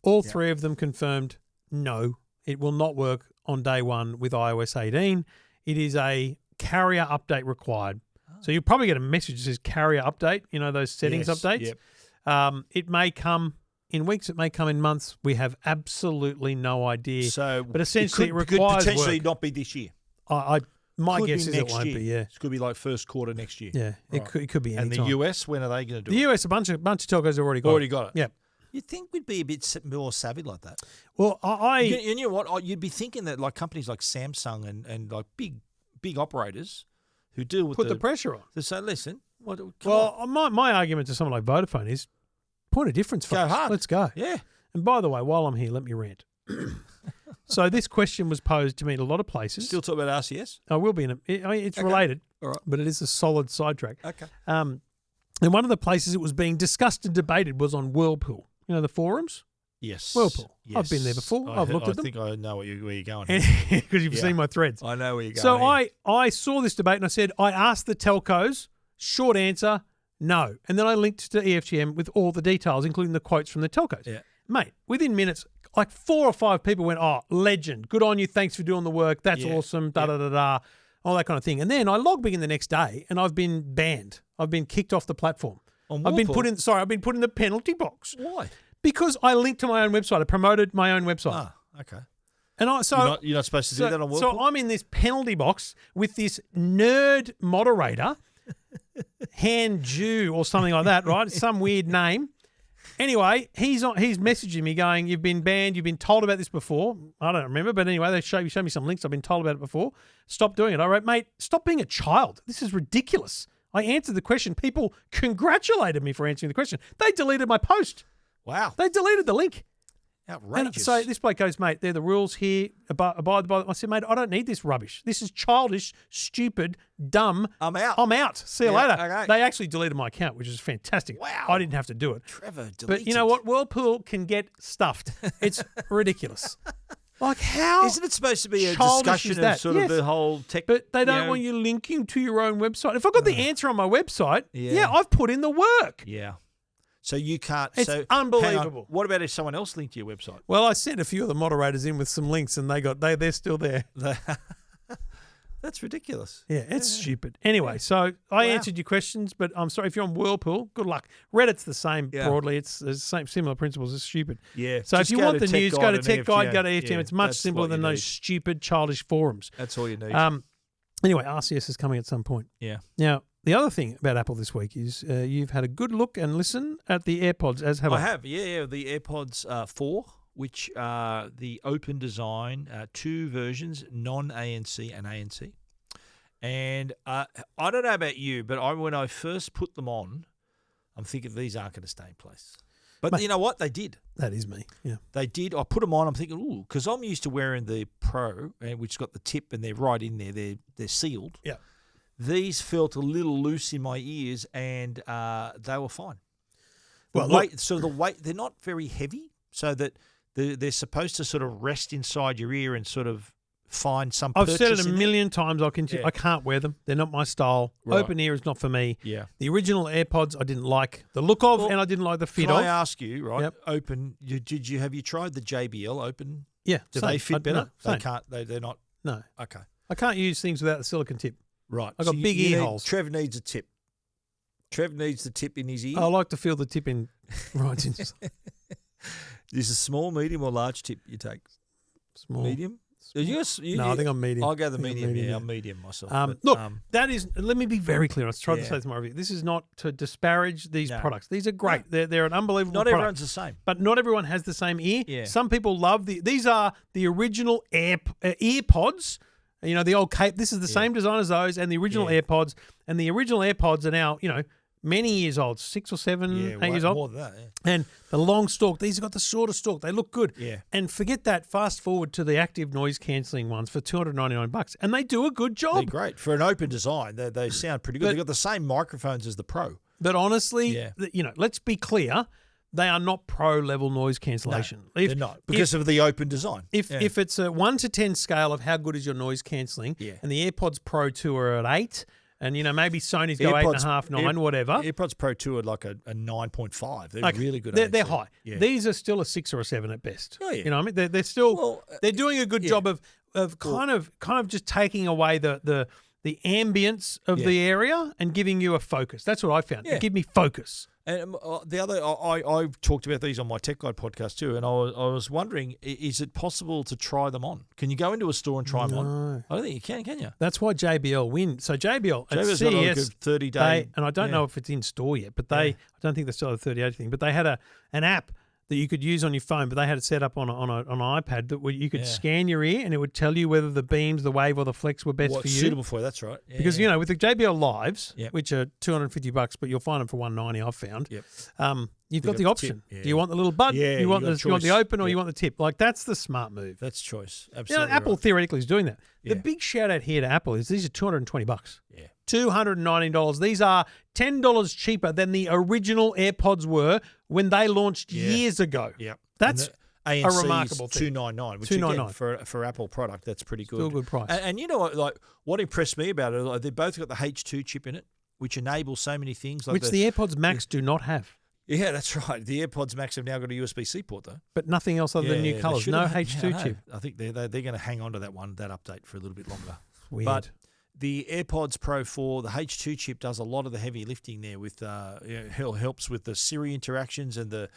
All three of them confirmed, no, it will not work on day one with iOS 18. It is a carrier update required. So you'll probably get a message that says carrier update, those settings updates. Yep. It may come in weeks, it may come in months. We have absolutely no idea. So, but essentially, it could requires potentially work. not be this year. My guess is it won't be. Yeah, it could be like first quarter next year. Yeah, right. it could be. And the US, when are they going to do it? The US, a bunch of telcos have already got it. Yeah. You'd think we'd be a bit more savvy like that. Well, you know what? You'd be thinking that like companies like Samsung and like big operators who deal with put the pressure on. They say, listen. My argument to someone like Vodafone is point of difference, folks. Go hard. Let's go. Yeah. And by the way, while I'm here, let me rant. So this question was posed to me in a lot of places. Still talk about RCS? I will be it's related, all right, but it is a solid sidetrack. Okay. And one of the places it was being discussed and debated was on Whirlpool. The forums? Yes. Whirlpool. Yes. I've been there before. I've looked at them. I think I know where you're going. Because you've seen my threads. I know where you're going. So I saw this debate and I said, I asked the telcos, short answer, no. And then I linked to EFTM with all the details, including the quotes from the telcos. Yeah. Mate, within minutes, like 4 or 5 people went, oh, legend. Good on you. Thanks for doing the work. That's awesome. Da-da-da-da. All that kind of thing. And then I logged back in the next day and I've been banned. I've been kicked off the platform. I've been put in the penalty box. Why? Because I linked to my own website. I promoted my own website. Ah, okay. And you're not supposed to do that on Whirlpool? So I'm in this penalty box with this nerd moderator, Han Jew or something like that, right? Some weird name. Anyway, he's messaging me going, you've been banned, you've been told about this before. I don't remember, but anyway, they showed me some links. I've been told about it before. Stop doing it. I wrote, mate, stop being a child. This is ridiculous. I answered the question. People congratulated me for answering the question. They deleted my post. Wow. They deleted the link. Outrageous. And so this bloke goes, mate, they're the rules here. Abide by them. I said, mate, I don't need this rubbish. This is childish, stupid, dumb. I'm out. I'm out. See you later. Okay. They actually deleted my account, which is fantastic. Wow. I didn't have to do it. Trevor deleted. But you know what? Whirlpool can get stuffed. It's ridiculous. Like how? Isn't it supposed to be a childish discussion of sort of the whole tech? But they don't want you linking to your own website. If I've got the answer on my website, I've put in the work. Yeah. So you can't. It's unbelievable. What about if someone else linked to your website? Well, I sent a few of the moderators in with some links, and they're still there. That's ridiculous. Yeah, it's stupid. Anyway, so I answered your questions, but I'm sorry if you're on Whirlpool. Good luck. Reddit's the same broadly. It's the same similar principles. It's stupid. Yeah. So if you want the news, go to Tech Guide, go to EFTM. Yeah, it's much simpler than those stupid childish forums. That's all you need. Anyway, RCS is coming at some point. Yeah. Now, the other thing about Apple this week is you've had a good look and listen at the AirPods, as have I. I have, yeah. The AirPods 4, which are the open design, 2 versions, non-ANC and ANC. And I don't know about you, but when I first put them on, I'm thinking these aren't going to stay in place. But you know what? They did. That is me, yeah. They did. I put them on, I'm thinking, ooh, because I'm used to wearing the Pro, which has got the tip and they're right in there. They're sealed. Yeah. These felt a little loose in my ears, and they were fine. Well, the weight, they're not very heavy, so that they're supposed to sort of rest inside your ear and sort of find some I've purchase said it a in million times. I can't wear them. They're not my style. Right. Open ear is not for me. Yeah. The original AirPods I didn't like the look of, and I didn't like the fit Can of. I ask you, right? Yep. Open. Have you tried the JBL Open? Yeah. Do they fit better? No, they same. can't. They're not. No. Okay. I can't use things without the silicon tip. Right. I've got big ear holes. Trev needs a tip. Trev needs the tip in his ear. I like to feel the tip in right inside. Is a small, medium, or large tip you take? Small. Medium? No, I think I'm medium. I'll go the medium. Yeah, I'm medium myself. Look, that is. Let me be very clear. I tried to say this in my review. This is not to disparage these products. These are great. They're an unbelievable. Not product. everyone's the same, but not everyone has the same ear. Yeah. Some people love these are the original EarPods. You know, the old cape. This is the same design as those, and the original AirPods. And the original AirPods are now, many years old, 6 or 7, 8 years old. More than that, And the long stalk, these have got the shorter stalk. They look good. Yeah. And forget that. Fast forward to the active noise cancelling ones for $299, and they do a good job. They're great for an open design. They sound pretty good. They've got the same microphones as the Pro. But honestly, let's be clear. They are not pro-level noise cancellation. No, they're not because of the open design. If it's a 1 to 10 scale of how good is your noise cancelling, and the AirPods Pro 2 are at 8, and maybe Sony's go 8.5, 9, whatever. AirPods Pro 2 are like a 9.5. They're really good. They're high. Yeah. These are still a 6 or a 7 at best. Oh, yeah. You know what I mean? They're still they're doing a good job of kind of just taking away the ambience of the area and giving you a focus. That's what I found. They give me focus. And the other, I talked about these on my Tech Guide podcast too, and I was wondering, is it possible to try them on? Can you go into a store and try them on? I don't think you can you? That's why JBL win. So JBL's at got CES, a good 30-day. And I don't know if it's in store yet, but I don't think they still have the 30-day thing, but they had an app that you could use on your phone, but they had it set up on an iPad that you could scan your ear and it would tell you whether the beams, the wave, or the flex were best for you. Suitable for you, that's right. Yeah, because with the JBL Lives, which are $250, but you'll find them for $190. I've found. Yep. You've got the option. Do you want the little bud? Yeah, you want the open, or you want the tip? Like, that's the smart move. That's choice. Absolutely. Apple theoretically is doing that. Yeah. The big shout out here to Apple is these are $220. Yeah. $219. These are $10 cheaper than the original AirPods were when they launched years ago. Yeah. That's a remarkable thing. $299, which $299. again, for Apple product, that's pretty good. Still a good price. And you know what? What impressed me about it? They've both got the H2 chip in it, which enables so many things. Which the AirPods Max do not have. Yeah, that's right. The AirPods Max have now got a USB-C port though, but nothing else other than new colours. No H2 chip. I think they're going to hang on to that update for a little bit longer. Weird. But the AirPods Pro 4, the H2 chip does a lot of the heavy lifting there. With helps with the Siri interactions and the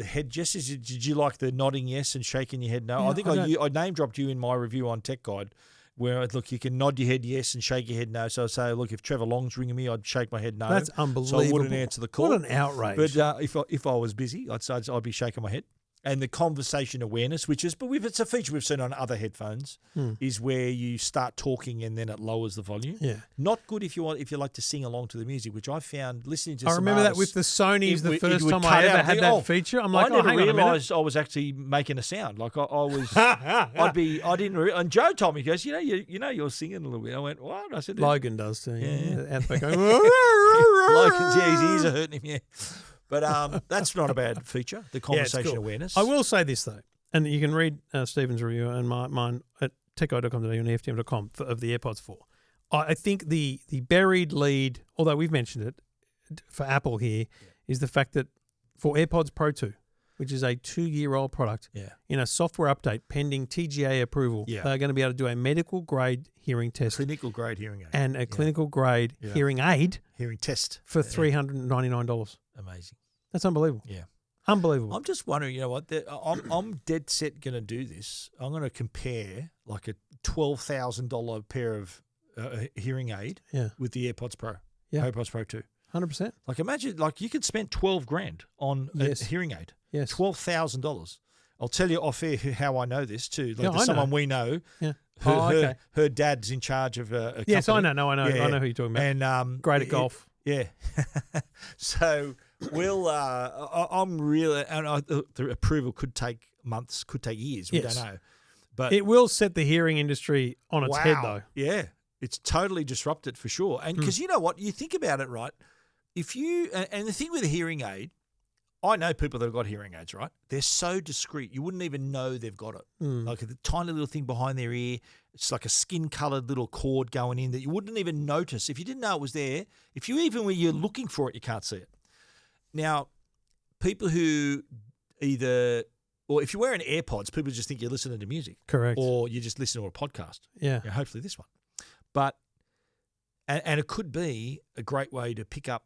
head gestures. Did you like the nodding yes and shaking your head no? Yeah, I think I name dropped you in my review on Tech Guide, where you can nod your head yes and shake your head no. So I say, look, if Trevor Long's ringing me, I'd shake my head no. That's unbelievable. So I wouldn't answer the call. What an outrage! But if I was busy, I'd be shaking my head. And the conversation awareness, but it's a feature we've seen on other headphones, is where you start talking and then it lowers the volume. Yeah, not good if you like to sing along to the music, which I found listening to. I remember that with the Sonys. The first time I ever had that feature, I'm like, I never hang on a minute. realised I was actually making a sound. Like I was, and Joe told me, he goes, you're singing a little bit. I went, what? I said, Logan does too. Yeah. Logan's, his ears are hurting him. Yeah. But that's not a bad feature, the conversation awareness. I will say this, though, and you can read Stephen's review and mine at techguide.com.au and EFTM.com of the AirPods 4. I think the buried lead, although we've mentioned it, for Apple here, is the fact that for AirPods Pro 2, which is a 2-year-old product, in a software update pending TGA approval, they're going to be able to do a medical grade hearing test. Clinical grade hearing aid. And a clinical grade hearing aid. Hearing test. For $399. Amazing. That's unbelievable. Yeah. Unbelievable. I'm just wondering, you know what? I'm dead set going to do this. I'm going to compare like a $12,000 pair of hearing aid with the AirPods Pro. Yeah. AirPods Pro 2. 100%. Like imagine, like you could spend $12,000 on a hearing aid. Yes. $12,000. I'll tell you off air how I know this too. Like there's someone we know. Yeah. Her dad's in charge of a company. Yes, I know. I know who you're talking about. And great at golf. Yeah. So we'll. I'm really, and the approval could take months, could take years. We don't know, but it will set the hearing industry on its head, though. Yeah, it's totally disrupted for sure. And because you know what, you think about it, right? If you and the thing with a hearing aid, I know people that have got hearing aids, right? They're so discreet, you wouldn't even know they've got it. Like a tiny little thing behind their ear. It's like a skin-coloured little cord going in that you wouldn't even notice. If you didn't know it was there, when you're looking for it, you can't see it. Now, people who or if you're wearing AirPods, people just think you're listening to music. Correct. Or you just listen to a podcast. Yeah. Hopefully this one. But, and it could be a great way to pick up,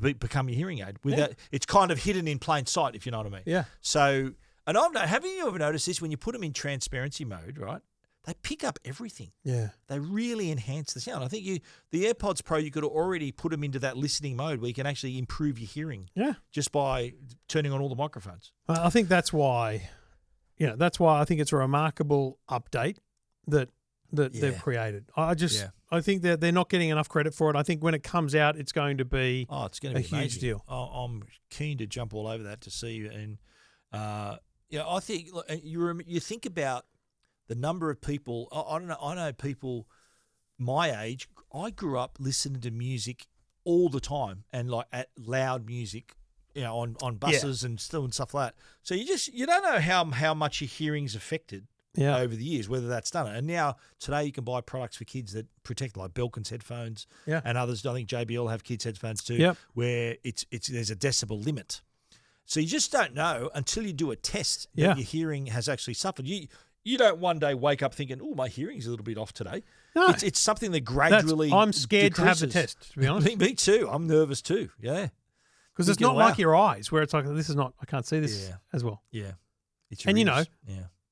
become your hearing aid. Without it's kind of hidden in plain sight, if you know what I mean. Yeah. So, and haven't you ever noticed this when you put them in transparency mode, right? They pick up everything. Yeah. They really enhance the sound. I think the AirPods Pro, you could already put them into that listening mode where you can actually improve your hearing. Yeah. Just by turning on all the microphones. Well, I think that's why I think it's a remarkable update that they've created. I think that they're not getting enough credit for it. I think when it comes out, it's going to be it's going to be a huge deal. I'm keen to jump all over that to see. And I think you think about the number of people. I don't know. I know people my age. I grew up listening to music all the time and like at loud music, on buses and stuff like that. So you don't know how much your hearing's affected. Over the years, whether that's done it. And now, today, you can buy products for kids that protect, like Belkin's headphones and others. I think JBL have kids' headphones too, where there's a decibel limit. So you just don't know until you do a test that your hearing has actually suffered. You don't one day wake up thinking, oh, my hearing's a little bit off today. No. It's something that gradually I'm scared decreases. To have the test, to be honest. Me too. I'm nervous too, Because it's not like your eyes, where it's like, I can't see this as well. Yeah.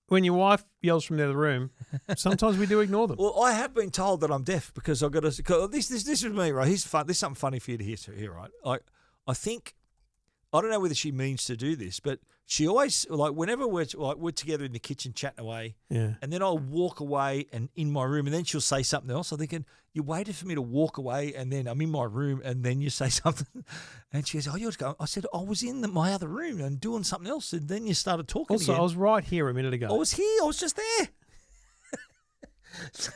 When your wife yells from the other room, sometimes we do ignore them. Well, I have been told that I'm deaf because I've got to. This is me, right? Here's fun. There's something funny for you to hear, right? I think I don't know whether she means to do this, but she always whenever we're together in the kitchen chatting away, and then I'll walk away and in my room, and then she'll say something else. I'm thinking, you waited for me to walk away, and then I'm in my room, and then you say something, and she goes, "Oh, you're going." I said, "I was in my other room and doing something else," and then you started talking. Also, again. I was right here a minute ago. I was here. I was just there. So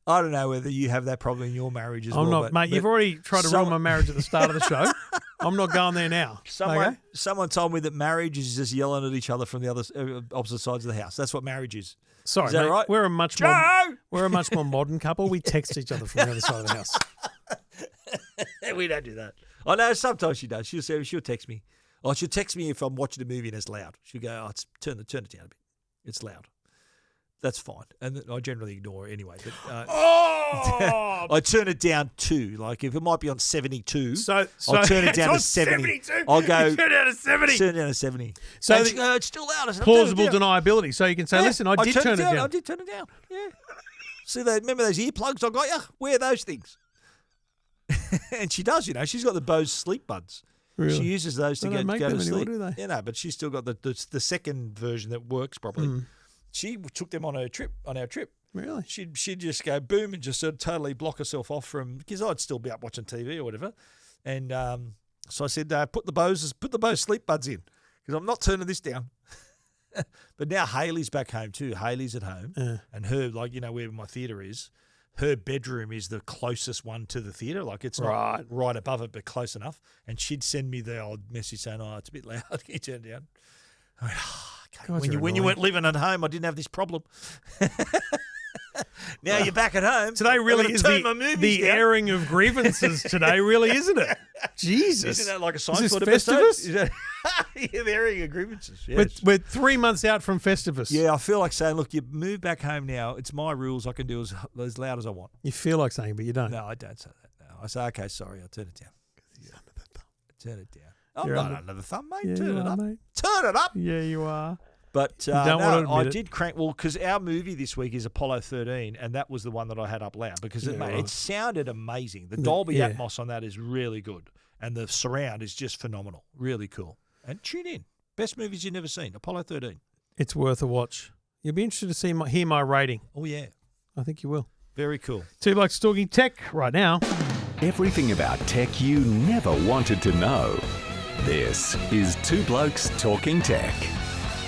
I don't know whether you have that problem in your marriage as well. I'm not, mate. You've already tried to ruin my marriage at the start of the show. I'm not going there now. Someone told me that marriage is just yelling at each other from the other opposite sides of the house. That's what marriage is. Sorry, is that mate, right? We're a much more modern couple. We text each other from the other side of the house. We don't do that. I know sometimes she does. She'll text me. Oh, she'll text me if I'm watching a movie and it's loud. She'll go, "Oh, turn it down a bit. It's loud." That's fine, and I generally ignore it anyway. But, I turn it down to, like, if it might be on 72, so I'll turn it down to 70. I'll go turn it down to 70. Turn it down to 70. So it's still loud. Plausible deniability. So you can say, listen, I did turn it down. I did turn it down. Yeah. See, remember those earplugs I got you? Wear those things. And she does, she's got the Bose sleep buds. Really? She uses those to go to sleep. Anymore, do they? But she's still got the second version that works properly. She took them on our trip. Really? She'd just go boom and just sort of totally block herself off from, because I'd still be up watching TV or whatever. And so I said, put the Bose sleep buds in, because I'm not turning this down. But now Hayley's back home too. Hayley's at home, and her, where my theatre is, her bedroom is the closest one to the theatre. Like, it's not right above it, but close enough. And she'd send me the old message saying, "Oh, it's a bit loud. Can you turn it down?" I went, okay. When you weren't living at home, I didn't have this problem. Now you're back at home. Today really is the airing of grievances today, really, isn't it? Jesus. Isn't that like a Is Seinfeld this episode? Festivus? Yeah, varying grievances. Yes. We're 3 months out from Festivus. Yeah, I feel like saying, look, you move back home now. It's my rules. I can do as loud as I want. You feel like saying, but you don't. No, I don't say that. No. I say, okay, sorry, I'll turn it down. Turn it down. I'm You're not under the thumb, mate. Yeah, Turn you it are, up. mate. Turn it up. Yeah, you are. But don't want to I admit it. did crank, well, because our movie this week is Apollo 13, and that was the one that I had up loud because it sounded amazing. The Dolby Atmos on that is really good, and the surround is just phenomenal. Really cool. And tune in. Best movies you've never seen, Apollo 13. It's worth a watch. You'll be interested to hear my rating. Oh, yeah. I think you will. Very cool. Two Blokes Talking Tech right now. Everything about tech you never wanted to know. This is Two Blokes Talking Tech.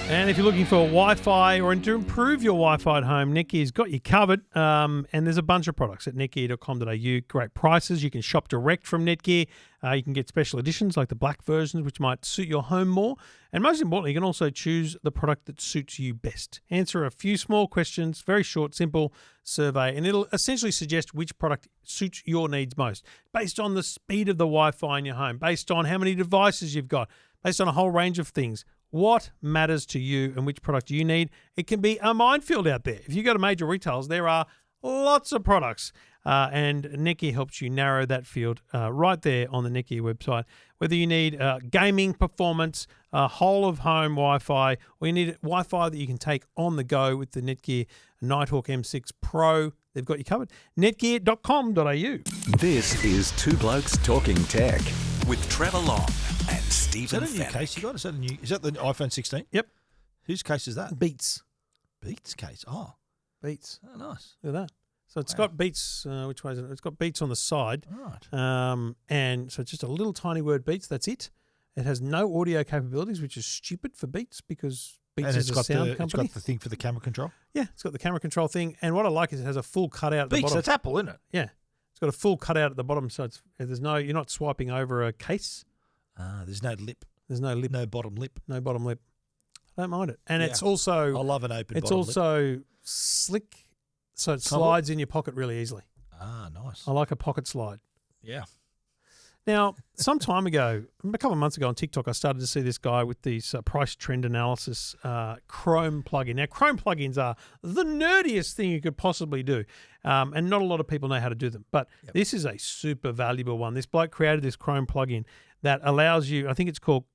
And if you're looking for Wi-Fi or to improve your Wi-Fi at home, Netgear's got you covered. And there's a bunch of products at netgear.com.au. Great prices. You can shop direct from Netgear. You can get special editions like the black versions, which might suit your home more. And most importantly, you can also choose the product that suits you best. Answer a few small questions, very short, simple survey, and it'll essentially suggest which product suits your needs most based on the speed of the Wi-Fi in your home, based on how many devices you've got, based on a whole range of things. What matters to you and which product you need? It can be a minefield out there. If you go to major retailers, there are lots of products, and Netgear helps you narrow that field right there on the Netgear website. Whether you need gaming performance, whole-of-home Wi-Fi, or you need Wi-Fi that you can take on the go with the Netgear Nighthawk M6 Pro, they've got you covered. Netgear.com.au. This is Two Blokes Talking Tech with Trevor Long and Stephen Is that a new case you got? Is that the iPhone 16? Yep. Whose case is that? Beats. Beats case. Oh, Beats. nice. Look at that. So it's got Beats. Which way is it? It's got Beats on the side. Right. And so it's just a little tiny word Beats. That's it. It has no audio capabilities, which is stupid for Beats because Beats is a sound company. It's got the thing for the camera control. Yeah, it's got the camera control thing. And what I like is it has a full cutout at the Beats, bottom. that's Apple, isn't it? Yeah. It's got a full cutout at the bottom, so you're not swiping over a case. There's no lip. There's no lip. No bottom lip. No bottom lip. I don't mind it. And it's also... I love an open It's bottom also lip. slick, so it slides in your pocket really easily. Nice. I like a pocket slide. Yeah. Now, some time ago, a couple of months ago on TikTok, I started to see this guy with these price trend analysis Chrome plugin. Now, Chrome plugins are the nerdiest thing you could possibly do, and not a lot of people know how to do them. But this is a super valuable one. This bloke created this Chrome plugin that allows you, I think it's called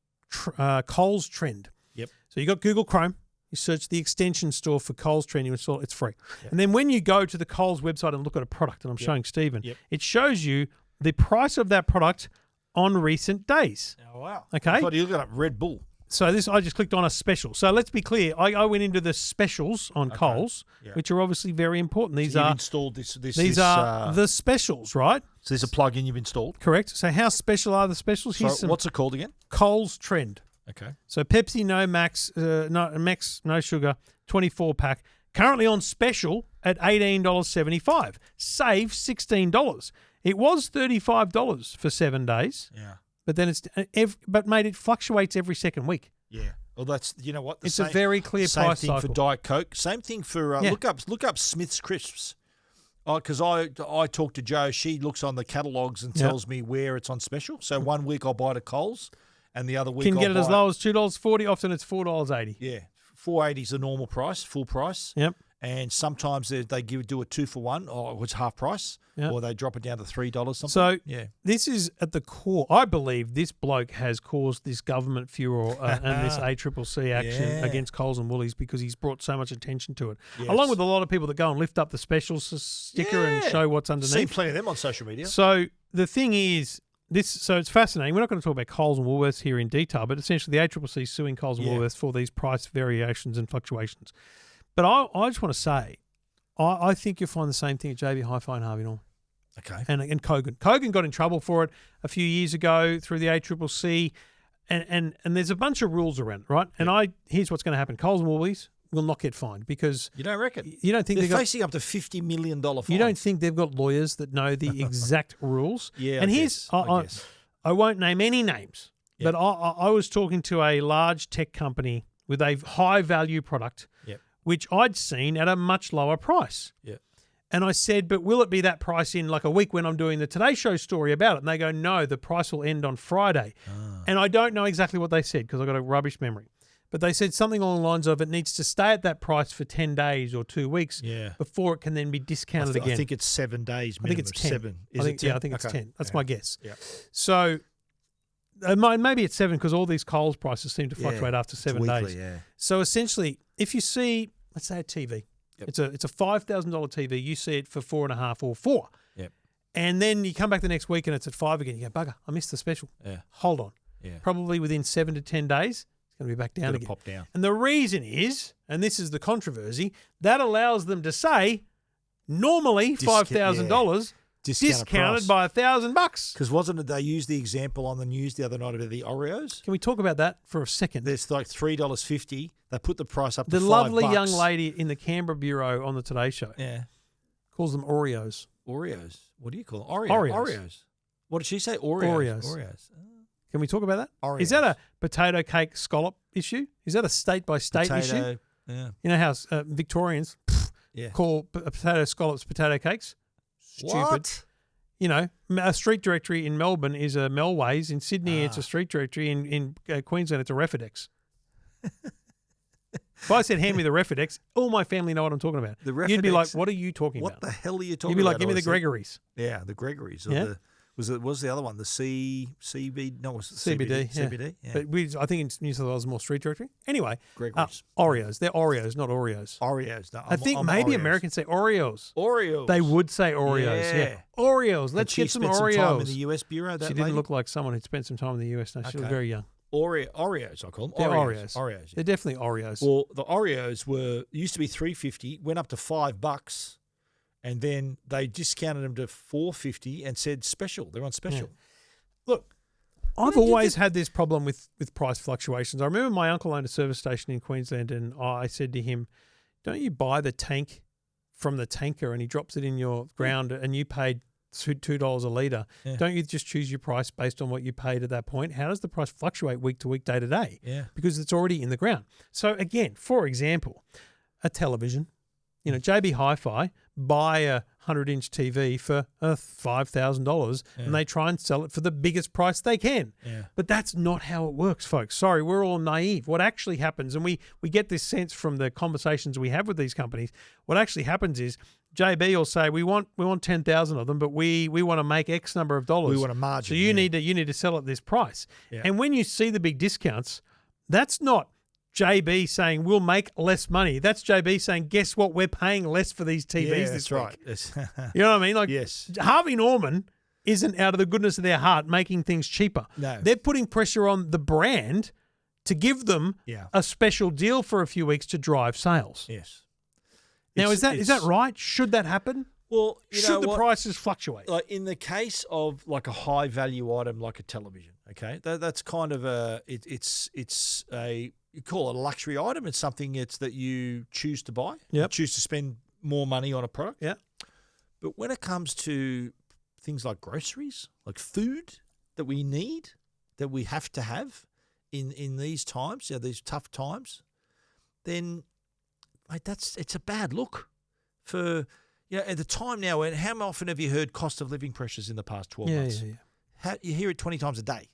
Coles Trend. Yep. So you got Google Chrome. You search the extension store for Coles Trend, you install it, it's free. Yep. And then when you go to the Coles website and look at a product, and I'm showing Stephen, it shows you the price of that product on recent days. Oh, wow. Okay. I thought you looked up Red Bull. So I just clicked on a special. So let's be clear. I went into the specials on Coles, which are obviously very important. These you've are installed these are the specials, right? So there's a plugin you've installed. Correct. So how special are the specials? So what's it called again? Coles Trend. Okay. So Pepsi no sugar, 24-pack, currently on special at $18.75. Save $16. It was $35 for 7 days. Yeah. But then mate, it fluctuates every second week. Yeah. Well, that's, you know what? It's a very clear price Same thing cycle. for Diet Coke. Same thing for, look up Smith's Crisps. Because I talk to Jo. She looks on the catalogues and tells me where it's on special. So 1 week I'll buy it at Coles and the other week Can get it as low as $2.40. Often it's $4.80. Yeah. $4.80 is the normal price, full price. Yep. And sometimes they do a 2-for-1, or it's half price, or they drop it down to $3 something. So this is at the core. I believe this bloke has caused this government furor and this ACCC action against Coles and Woolies because he's brought so much attention to it. Yes. Along with a lot of people that go and lift up the specials sticker and show what's underneath. Seen plenty of them on social media. So the thing is, so it's fascinating. We're not going to talk about Coles and Woolworths here in detail, but essentially the ACCC is suing Coles and Woolworths for these price variations and fluctuations. But I just want to say, I think you'll find the same thing at JB Hi-Fi and Harvey Norman. Okay. And Kogan. Kogan got in trouble for it a few years ago through the ACCC, and there's a bunch of rules around it, right? And here's what's going to happen. Coles and Woolies will not get fined because... You don't reckon? You don't think they're facing up to $50 million fine. You don't think they've got lawyers that know the exact rules? Yeah, and I here's... guess. I won't name any names, but I was talking to a large tech company with a high-value product which I'd seen at a much lower price. Yeah. And I said, but will it be that price in like a week when I'm doing the Today Show story about it? And they go, no, the price will end on Friday. And I don't know exactly what they said because I've got a rubbish memory. But they said something along the lines of it needs to stay at that price for 10 days or 2 weeks before it can be discounted again. I think it's 7 days minimum. I think it's 10. 7. I think it's 10. That's my guess. Yeah. So maybe it's 7 because all these Coles prices seem to fluctuate after 7 weekly, days. Yeah. So essentially, if you see, let's say a TV, it's a $5,000 TV, you see it for 4.5 or 4. Yep. And then you come back the next week and it's at 5 again. You go, bugger, I missed the special. Yeah. Hold on. Yeah. Probably within 7 to 10 days, it's going to be back down again. Pop down. And the reason is, and this is the controversy, that allows them to say, normally $5,000 discounted by $1,000. Because wasn't it they used the example on the news the other night about the Oreos? Can we talk about that for a second? There's like $3.50. They put the price up to $5. The lovely young lady in the Canberra bureau on the Today Show calls them Oreos. Oreos. What do you call them? Oreos. What did she say? Oreos. Can we talk about that? Oreos. Is that a potato cake scallop issue? Is that a state-by-state issue? Yeah. You know how Victorians call potato scallops potato cakes? Stupid. What? You know, a street directory in Melbourne is a Melways. In Sydney, it's a street directory. In Queensland, it's a Refidex. If I said, hand me the Refidex, all my family know what I'm talking about. You'd be like, what are you talking about? What the hell are you talking about? You'd be like, give me the Gregory's. Yeah, the Gregory's. Yeah. Was the other one, the CBD? No, it was CBD. CBD, yeah. But I think in New South Wales more street directory. Anyway, Gregory's. Oreos. They're Oreos, not Oreos. Oreos. No, I think maybe Oreos. Americans say Oreos. Oreos. They would say Oreos. Yeah. Oreos. Let's get some Oreos. Some time in the US bureau. She didn't look like someone who'd spent some time in the US. No, she was very young. Oreos, I call them. They're Oreos. Oreos. They're definitely Oreos. Well, the Oreos used to be $3.50, went up to $5, and then they discounted them to $4.50 and said special. They're on special. Yeah. Look, I've always had this problem with price fluctuations. I remember my uncle owned a service station in Queensland, and I said to him, "Don't you buy the tank from the tanker, and he drops it in your ground, and you paid $2 a litre? Yeah. Don't you just choose your price based on what you paid at that point? How does the price fluctuate week to week, day to day? Yeah, because it's already in the ground." So again, for example, a television. You know, JB Hi-Fi buy a 100-inch TV for $5,000 and they try and sell it for the biggest price they can. Yeah. But that's not how it works, folks. Sorry, we're all naive. What actually happens, and we get this sense from the conversations we have with these companies, what actually happens is JB will say, we want 10,000 of them, but we want to make X number of dollars. We want a margin. So you need to sell at this price. Yeah. And when you see the big discounts, that's not JB saying we'll make less money. That's JB saying, guess what? We're paying less for these TVs this week. Right. You know what I mean? Like, yes. Harvey Norman isn't out of the goodness of their heart making things cheaper. No. They're putting pressure on the brand to give them a special deal for a few weeks to drive sales. Yes. Now, is that right? Should that happen? Well, should the prices fluctuate? Like in the case of like a high value item like a television, okay, that's kind of it's a, you call it a luxury item. It's something that you choose to buy. Yep. You choose to spend more money on a product. Yeah. But when it comes to things like groceries, like food that we need, that we have to have in these times, these tough times, then mate, it's a bad look for at the time now. And how often have you heard cost of living pressures in the past 12 months? Yeah. You hear it 20 times a day.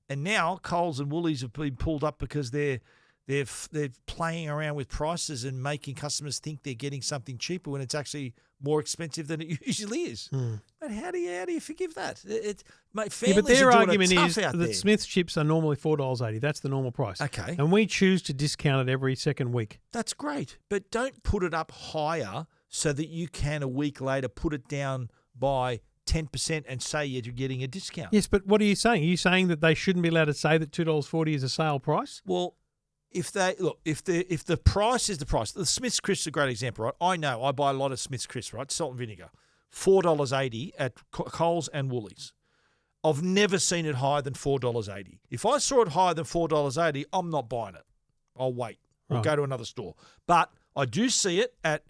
And now Coles and Woolies have been pulled up because they're playing around with prices and making customers think they're getting something cheaper when it's actually more expensive than it usually is. But how do you forgive that? Mate, families but their are doing argument it tough is out that there. Smith's chips are normally $4.80. That's the normal price. Okay. And we choose to discount it every second week. That's great. But don't put it up higher so that you can a week later put it down by 10% and say you're getting a discount. Yes, but what are you saying? Are you saying that they shouldn't be allowed to say that $2.40 is a sale price? Well, if the price is the price, the Smith's Crisp is a great example, right? I know I buy a lot of Smith's Crisp, right? Salt and vinegar, $4.80 at Coles and Woolies. I've never seen it higher than $4.80. If I saw it higher than $4.80, I'm not buying it. I'll wait. I'll go to another store. But I do see it at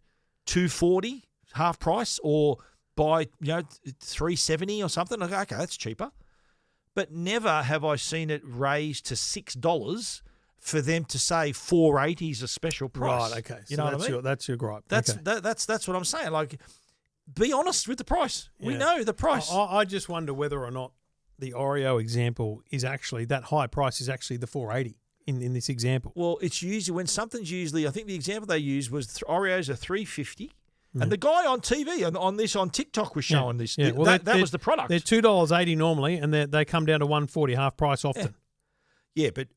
$2.40 half price, or buy $3.70 or something. I go, okay, that's cheaper. But never have I seen it raised to $6 for them to say $4.80 is a special price. Right. Okay. You so know what I mean? That's your gripe. That's okay. that's what I'm saying. Like, be honest with the price. We know the price. I just wonder whether or not the Oreo example is actually, that high price is actually the 480 in this example. Well, it's usually when something's usually, I think the example they used was Oreos are $3.50. And the guy on TV on TikTok was showing this. Yeah. Well, that was the product. They're $2.80 normally, and they come down to $1.40 half price often. Yeah, but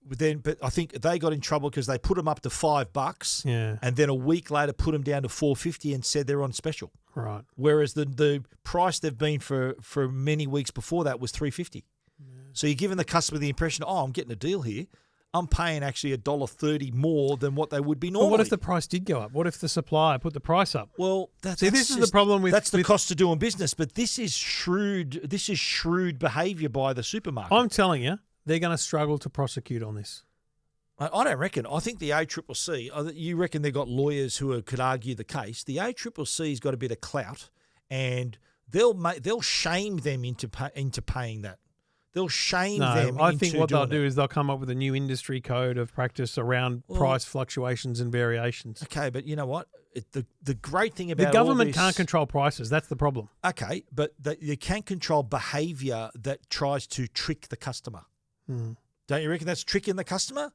I think they got in trouble because they put them up to $5. Yeah. And then a week later put them down to $4.50 and said they're on special. Right. Whereas the price they've been for many weeks before that was $3.50. Yeah. So you're giving the customer the impression, I'm getting a deal here. I'm paying actually $1.30 more than what they would be normally. But what if the price did go up? What if the supplier put the price up? Well, this is the problem with that's the cost of doing business. But this is shrewd. This is shrewd behaviour by the supermarket. I'm telling you, they're going to struggle to prosecute on this. I don't reckon. I think the ACCC. You reckon they've got lawyers who could argue the case. The ACCC's got a bit of clout, and they'll shame them into paying that. They'll shame them. I think what they'll do is they'll come up with a new industry code of practice around price fluctuations and variations. Okay, but you know what? The great thing about the government can't control prices. That's the problem. Okay, but you can control behaviour that tries to trick the customer. Don't you reckon that's tricking the customer?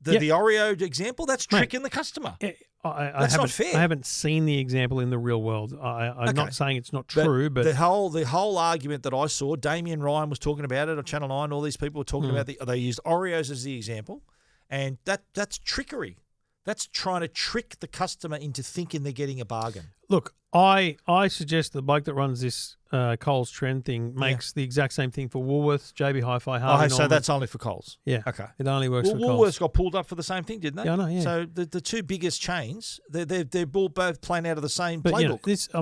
The Oreo example, that's tricking the customer. That's not fair. I haven't seen the example in the real world. I'm not saying it's not true, but the whole argument that I saw, Damien Ryan was talking about it on Channel 9. All these people were talking about they used Oreos as the example, and that's trickery. That's trying to trick the customer into thinking they're getting a bargain. Look, I suggest the bloke that runs this Coles Trend thing makes the exact same thing for Woolworths, JB Hi-Fi, Harri. So that's only for Coles? Yeah. Okay. It only works for Coles. Woolworths got pulled up for the same thing, didn't they? Yeah, I know, yeah. So the two biggest chains, they're both playing out of the same playbook. You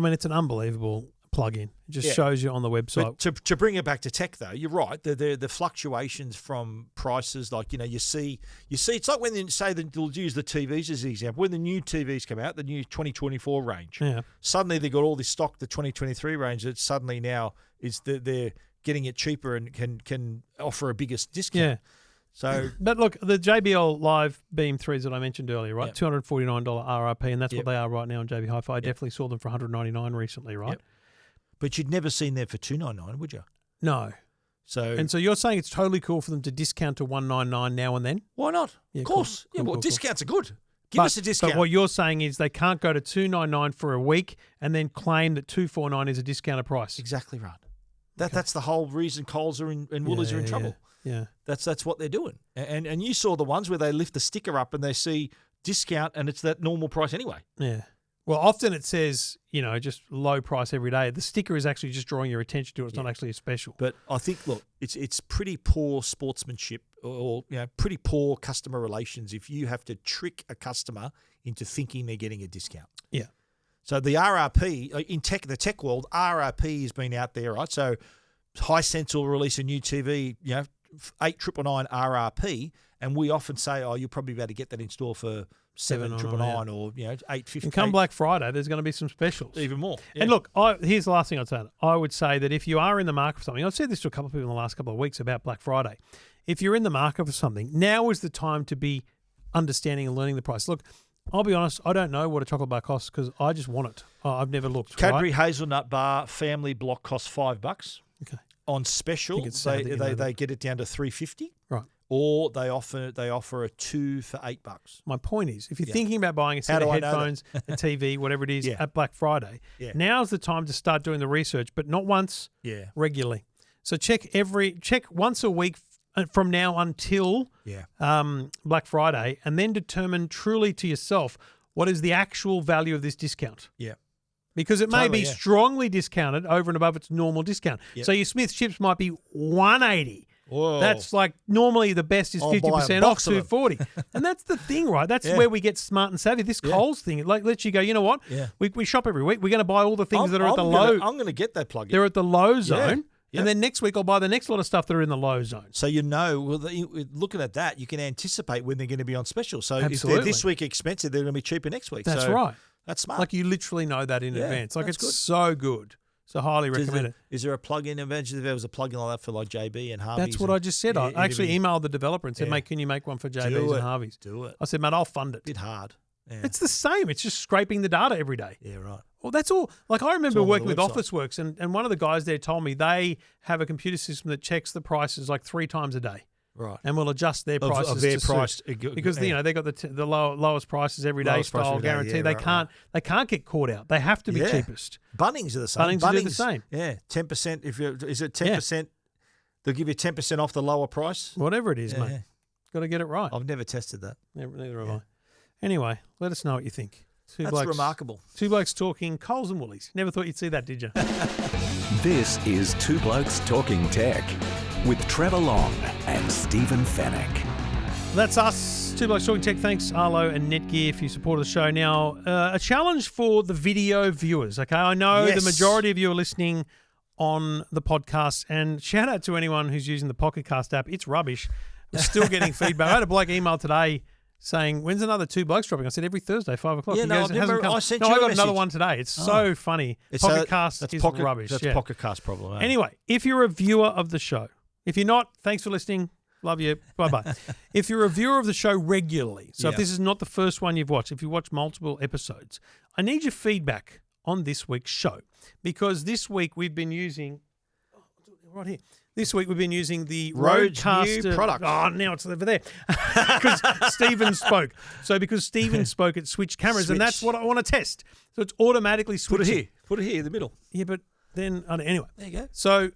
know, it's an unbelievable plug-in. It just shows you on the website. But to bring it back to tech, though, you're right. The fluctuations from prices, like, you see, it's like when they say that they'll use the TVs as the example. When the new TVs come out, the new 2024 range, suddenly they've got all this stock, the 2023 range, that suddenly now is they're getting it cheaper and can offer a bigger discount. Yeah. So, but look, the JBL Live Beam 3s that I mentioned earlier, right? $249 RRP, and that's what they are right now on JB Hi-Fi. I definitely saw them for $199 recently, right? Yep. But you'd never seen them for $299, would you? No. So you're saying it's totally cool for them to discount to $199 now and then? Why not? Yeah, of course. Cool, discounts are good. Give us a discount. But what you're saying is they can't go to $299 for a week and then claim that $249 is a discounted price. Exactly right. That's the whole reason Coles are and Woolies are in trouble. Yeah. That's what they're doing. And you saw the ones where they lift the sticker up and they see discount and it's that normal price anyway. Yeah. Well, often it says, just low price every day. The sticker is actually just drawing your attention to it. It's not actually a special. But I think, look, it's pretty poor sportsmanship or pretty poor customer relations if you have to trick a customer into thinking they're getting a discount. Yeah. So the RRP, in the tech world, RRP has been out there, right? So Hisense will release a new TV, $8,999 RRP, and we often say, you'll probably be able to get that in store for $7,999 or $850. And come Black Friday, there's going to be some specials, even more. Yeah. And look, here's the last thing I'd say. I would say that if you are in the market for something, I've said this to a couple of people in the last couple of weeks about Black Friday. If you're in the market for something, now is the time to be understanding and learning the price. Look, I'll be honest, I don't know what a chocolate bar costs because I just want it. I've never looked. Cadbury Hazelnut Bar family block costs $5. Okay. On special, they get it down to $3.50. Right. Or they offer a 2 for $8. My point is, if you're thinking about buying a set of headphones, a TV, whatever it is, at Black Friday, now's the time to start doing the research, but not once, regularly. So check once a week from now until Black Friday, and then determine truly to yourself what is the actual value of this discount. Yeah. Because it may be strongly discounted over and above its normal discount. Yep. So your Smith's chips might be $180. Whoa. That's like normally the best is 50% off, $240. And that's the thing, right? That's where we get smart and savvy. This Coles thing, it lets you go, you know what? Yeah. We shop every week. We're going to buy all the things that are at the low. I'm going to get that plug-in. They're at the low zone. Yep. And then next week I'll buy the next lot of stuff that are in the low zone. So looking at that, you can anticipate when they're going to be on special. So if they're this week expensive, they're going to be cheaper next week. That's right. That's smart. Like you literally know that in advance. Like it's good. So good. So highly recommend it. Is there a plug-in? Imagine if there was a plug-in like that for like JB and Harvey's. That's what I just said. I actually emailed the developer and said, mate, can you make one for JB's and Harvey's? Do it. I said, mate, I'll fund it. Bit hard. Yeah. It's the same. It's just scraping the data every day. Yeah, right. Well, that's all. Like I remember all on working the with website. Officeworks, and one of the guys there told me they have a computer system that checks the prices like 3 times a day. Right. And will adjust their prices of their to price suit. Because they got the lowest prices every day Lowest price style every day, guarantee. yeah, They can't get caught out. They have to be Yeah. cheapest. Bunnings are the same. Bunnings do the same. Yeah, 10%. Is it 10%? They'll give you 10% off the lower price. Whatever it is, Yeah, mate. yeah. Got to get it right. I've never tested that. Neither have I. Anyway, let us know what you think. That's remarkable. Two blokes talking Coles and Woolies. Never thought you'd see that, did you? This is Two Blokes Talking Tech with Trevor Long and Stephen Fennick. That's us. Two Blokes Talking Tech. Thanks, Arlo and Netgear, for your support of the show. Now, a challenge for the video viewers, okay? I know Yes. the majority of you are listening on the podcast, and shout out to anyone who's using the Pocket Cast app. It's rubbish. We're still getting feedback. I had a bloke email today saying, when's another Two Blokes dropping? I said, every Thursday, 5 o'clock. Yeah, He no, goes, I've "It hasn't never- come." I sent no, you I a got another message. one today. It's so funny. It's Pocket Cast is rubbish. That's yeah. Pocket Cast problem. Eh? Anyway, if you're a viewer of the show, if you're not, thanks for listening. Love you. Bye-bye. If you're a viewer of the show regularly, so if Yeah. this is not the first one you've watched, if you watch multiple episodes, I need your feedback on this week's show, because this week we've been using right here. This week we've been using the Rode's Rodecaster new product. Oh, now it's over there because Stephen spoke. So because Stephen spoke, it switched cameras, and that's Switch. what I want to test. So it's automatically Put it switching. here. Put it here in the middle. Yeah, but then anyway. There you go. So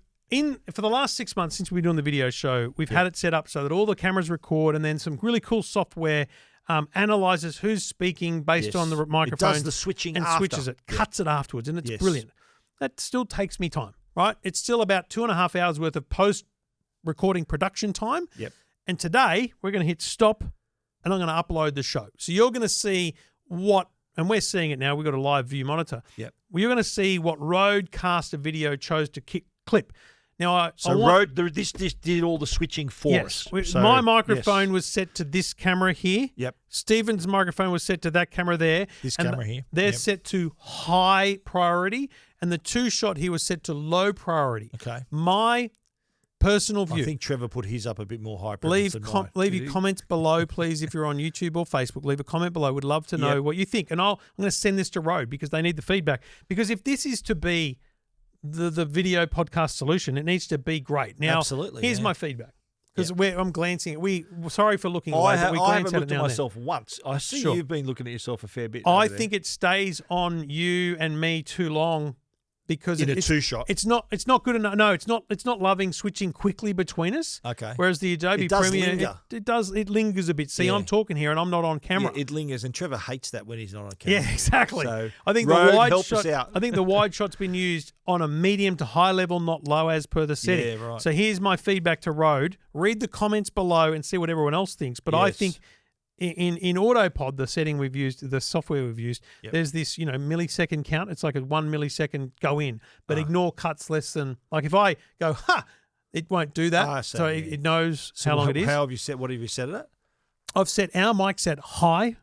for the last 6 months since we've been doing the video show, we've had it set up so that all the cameras record, and then some really cool software analyzes who's speaking based Yes. on the microphone. It does the switching and after. switches it, cuts it afterwards, and it's Yes. brilliant. That still takes me time, right? It's still about 2.5 hours worth of post-recording production time. Yep. And today we're going to hit stop, and I'm going to upload the show. So you're going to see what, and we're seeing it now. We've got a live view monitor. Yep. Well, you're going to see what Rodecaster video chose to clip. Now, This did all the switching for us. So, my microphone yes. was set to this camera here. Yep. Stephen's microphone was set to that camera there. This and camera here. They're Yep. set to high priority, and the two shot here was set to low priority. Okay. My personal view. I think Trevor put his up a bit more high. Leave than mine. leave Did your he? comments below, please. If you're on YouTube or Facebook, leave a comment below. We'd love to know Yep. what you think. And I'm going to send this to Rode because they need the feedback. Because if this is to be the video podcast solution, it needs to be great. Now, Absolutely, here's yeah. my feedback. Because I'm glancing at sorry for looking away, but we I glance haven't at it looked at now and then. myself once. I see Sure. you've been looking at yourself a fair bit. I over there. think it stays on you and me too long because In a it's two-shot. It's not good enough. No, it's not loving switching quickly between us. Okay. Whereas the Adobe It does Premiere, linger. it lingers a bit. See, Yeah. I'm talking here and I'm not on camera. Yeah, it lingers, and Trevor hates that when he's not on camera. Yeah, exactly. So, I think Rode, the wide help shot. us out. I think the wide shot's been used on a medium to high level, not low as per the setting. Yeah, right. So here's my feedback to Rode. Read the comments below and see what everyone else thinks. But I Yes. think in Autopod, the setting we've used, the software we've used, Yep. there's this millisecond count. It's like a 1 millisecond go in, but ignore cuts less than like if I go it won't do that. So, So yeah. it knows So how long it is. How have you set? What have you set it at? I've set our mic set high.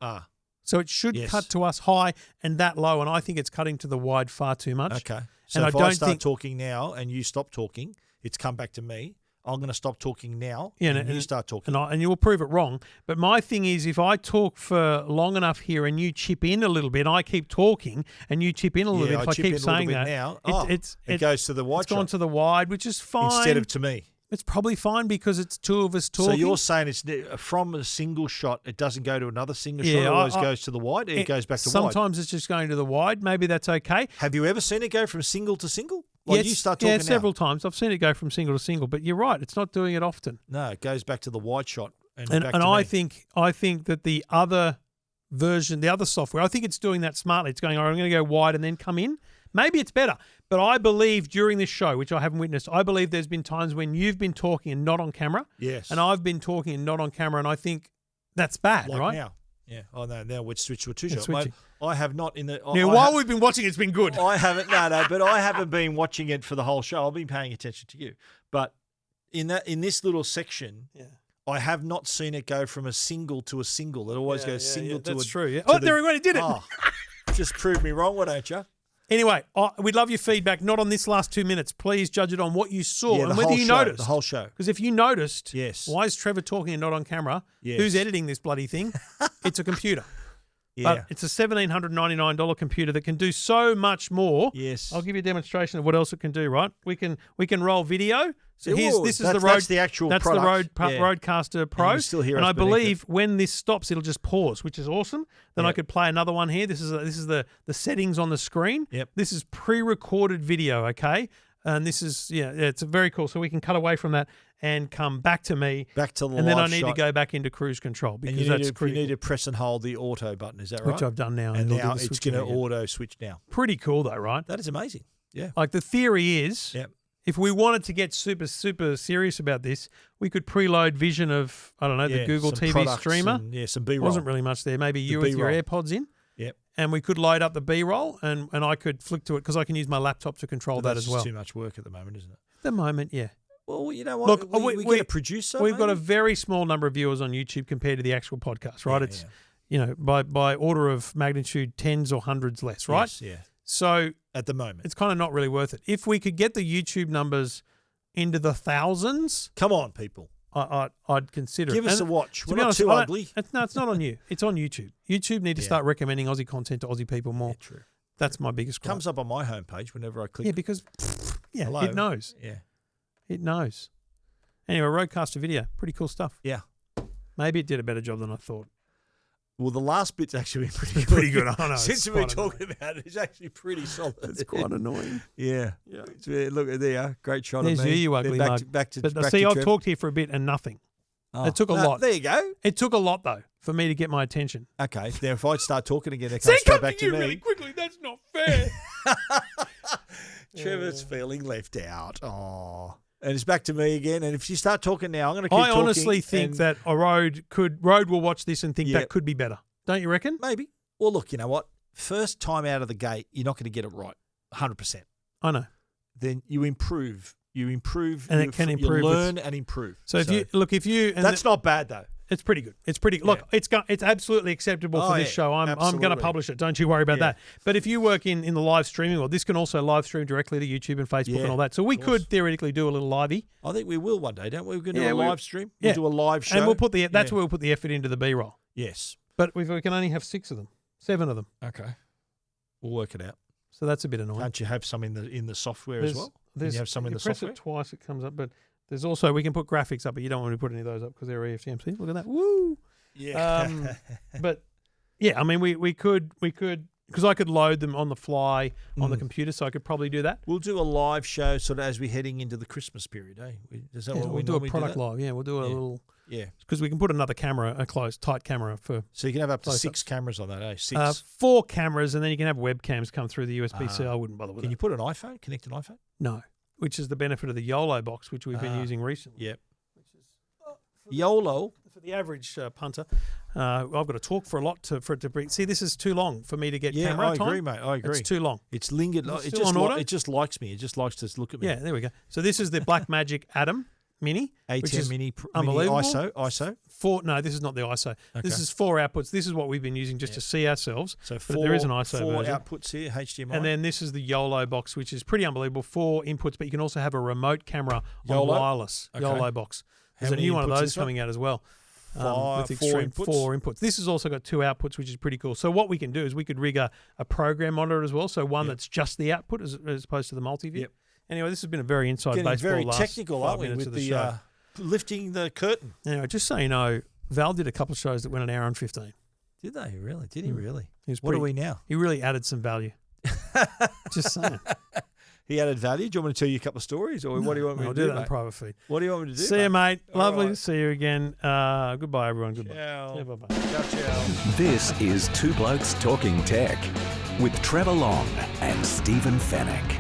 So it should Yes. cut to us high and that low, and I think it's cutting to the wide far too much. Okay. So And if I I don't start think talking now and you stop talking, it's come back to me. I'm going to stop talking now, Yeah, and you start talking. and you will prove it wrong. But my thing is, if I talk for long enough here and you chip in a little bit, I keep talking and you chip in a little bit. If I chip keep in a little saying bit that, now. it goes to the wide It's gone shot to the wide, which is fine. instead of to me. It's probably fine because it's two of us talking. So you're saying it's from a single shot, it doesn't go to another single Yeah, shot. It always goes to the wide. It goes back to wide. Sometimes it's just going to the wide. Maybe that's okay. Have you ever seen it go from single to single? Like you start talking yeah, now. several times. I've seen it go from single to single, but you're right. It's not doing it often. No, it goes back to the wide shot and And back to I me. think that the other version, the other software, I think it's doing that smartly. It's going, all right, I'm going to go wide and then come in. Maybe it's better. But I believe during this show, which I haven't witnessed, I believe there's been times when you've been talking and not on camera. Yes. And I've been talking and not on camera, and I think that's bad, like right? now. Yeah. Oh no, now we've switched to a two It's shot. switching. I have not in the. Now, while we've been watching, it's been good. I haven't. No, but I haven't been watching it for the whole show. I've been paying attention to you. But in this little section, I have not seen it go from a single to a single. It always goes single to a. That's true. Yeah. to Oh, there we go. He did it. Oh, just proved me wrong, why don't you? Anyway, we'd love your feedback, not on this last 2 minutes. Please judge it on what you saw Yeah, and the whether whole you show, noticed. the whole show. Because if you noticed, Yes. why is Trevor talking and not on camera? Yes. Who's editing this bloody thing? It's a computer. Yeah. But it's a $1,799 computer that can do so much more. Yes. I'll give you a demonstration of what else it can do, right? We can roll video. So this is the Rode. That's the actual That's product. the Rodecaster Pro. you still hear and us I beneath believe when this stops, it'll just pause, which is awesome. Then I Yep. could play another one here. This is the settings on the screen. Yep. This is pre-recorded video, okay? And this is it's very cool. So we can cut away from that and come back to me. Back to the and then I live need shot. to go back into cruise control because And that's you need to press and hold the auto button. Is that right? which I've done now. and it'll do now the it's switching going to again. auto switch now. Pretty cool though, right? That is amazing. Yeah. Like the theory is, Yep. if we wanted to get super serious about this, we could preload vision of the Google some TV products streamer. and, some B-roll. Wasn't really much there. Maybe you with your B-roll. AirPods in. Yep. And we could load up the B-roll and I could flick to it because I can use my laptop to control But that that's as well. just too much work at the moment, isn't it? At the moment, yeah. Well, you know what? Look, we get a producer. We've got a maybe? very small number of viewers on YouTube compared to the actual podcast, right? Yeah, It's by order of magnitude tens or hundreds less, right? Yes, yeah. So At the moment. it's kind of not really worth it. If we could get the YouTube numbers into the thousands, Come on, people. I'd consider Give it. us And a watch. to We're be not honest, too I don't- ugly. It's not on you. It's on YouTube. YouTube need to Yeah. start recommending Aussie content to Aussie people more. Yeah, true. That's my biggest gripe. Comes up on my homepage whenever I click. Yeah, because Hello. it knows. Yeah. It knows. Anyway, Rodecaster video, pretty cool stuff. Yeah. Maybe it did a better job than I thought. Well, the last bit's actually been pretty good. Pretty good. I know. Since it's we're quite talking about it, it's actually pretty solid. It's quite annoying. Yeah. Yeah. Look, there you are. Great shot There's of me. you ugly Then mug. back to But back see, to I've Trev. talked here for a bit and nothing. Oh, It took a lot. There you go. It took a lot though for me to get my attention. Okay. Now, if I start talking again, it comes straight back to me. really quickly. That's not fair. Trevor's feeling left out. Oh. And it's back to me again. And if you start talking now, I'm going to keep talking. I honestly think and that a Rode will watch this and think Yeah. that could be better. Don't you reckon? maybe. Well, look, you know what? First time out of the gate, you're not going to get it right, 100%. I know. Then you improve. You improve. And it can improve You with- learn and improve. So if you that's not bad though. it's pretty good. It's pretty look. It's absolutely acceptable for this show. I'm going to absolutely. publish it. Don't you worry about Yeah. that. But if you work in the live streaming world, this can also live stream directly to YouTube and Facebook Yeah, and all that. So we of course. could theoretically do a little livey, I think we will one day, don't we? We're going to Yeah, do a we- live stream. yeah. We'll do a live show. and we'll put that's Yeah. where we'll put the effort into the B-roll. Yes. But we can only have 7 of them. Okay. We'll work it out. So that's a bit annoying. Can't you have some in the software as well? Can you have some in the press software? it twice, it comes up. But there's also we can put graphics up, but you don't want to put any of those up because they're EFTMC. Look at that. Woo! Yeah. But yeah, I mean, we could because I could load them on the fly on the Mm. computer, so I could probably do that. We'll do a live show sort of as we're heading into the Christmas period, eh? Is that Yeah, what we'll we do a normally product that? live. Yeah, we'll do a Yeah. little Yeah. because we can put another camera, a tight camera for So you can have up to Close 6 cameras on that, eh? 6. 4 cameras, and then you can have webcams come through the USB-C. Ah. I wouldn't bother with Can that. you put an iPhone? Connect an iPhone? No, which is the benefit of the YOLO box, which we've been Ah. using recently. Yep. Which is YOLO. for the average punter. I've got to talk for a lot for it to bring. See, this is too long for me to get Yeah, camera I time. agree, mate. I agree. It's too long. It's lingered. Is it It still just on auto? it just likes me. It just likes to look at me. Yeah, there we go. So this is the Blackmagic Atom Mini, which A10 is mini unbelievable. ISO. No, this is not the ISO. This Okay. is 4 outputs. This is what we've been using just to see ourselves. So But there is an ISO 4 version. outputs here, HDMI. And then this is the YOLO box, which is pretty unbelievable. 4 inputs, but you can also have a remote camera on YOLO? wireless. Okay. YOLO box. How There's a many new one of inputs those is this one? coming out as well. With 4 extreme inputs? 4 inputs. This has also got 2 outputs, which is pretty cool. So what we can do is we could rig a program on it as well. So one Yep. that's just the output as opposed to the multi-view. Yep. Anyway, this has been a very inside Getting baseball very last technical, 5 aren't we, minutes with of the the show. lifting the curtain? Anyway, just so you know, Val did a couple of shows that went an hour and 15. Did they really? Did he really? He was What are pretty- we now? He really added some value. Just saying. He added value. Do you want me to tell you a couple of stories, or what do you want me I'll to do do, that in mate? private feed. What do you want me to do? See you, mate. All Lovely right. to see you again. Goodbye, everyone. Goodbye. Ciao. Yeah, bye-bye. Ciao, ciao. This is Two Blokes Talking Tech with Trevor Long and Stephen Fennick.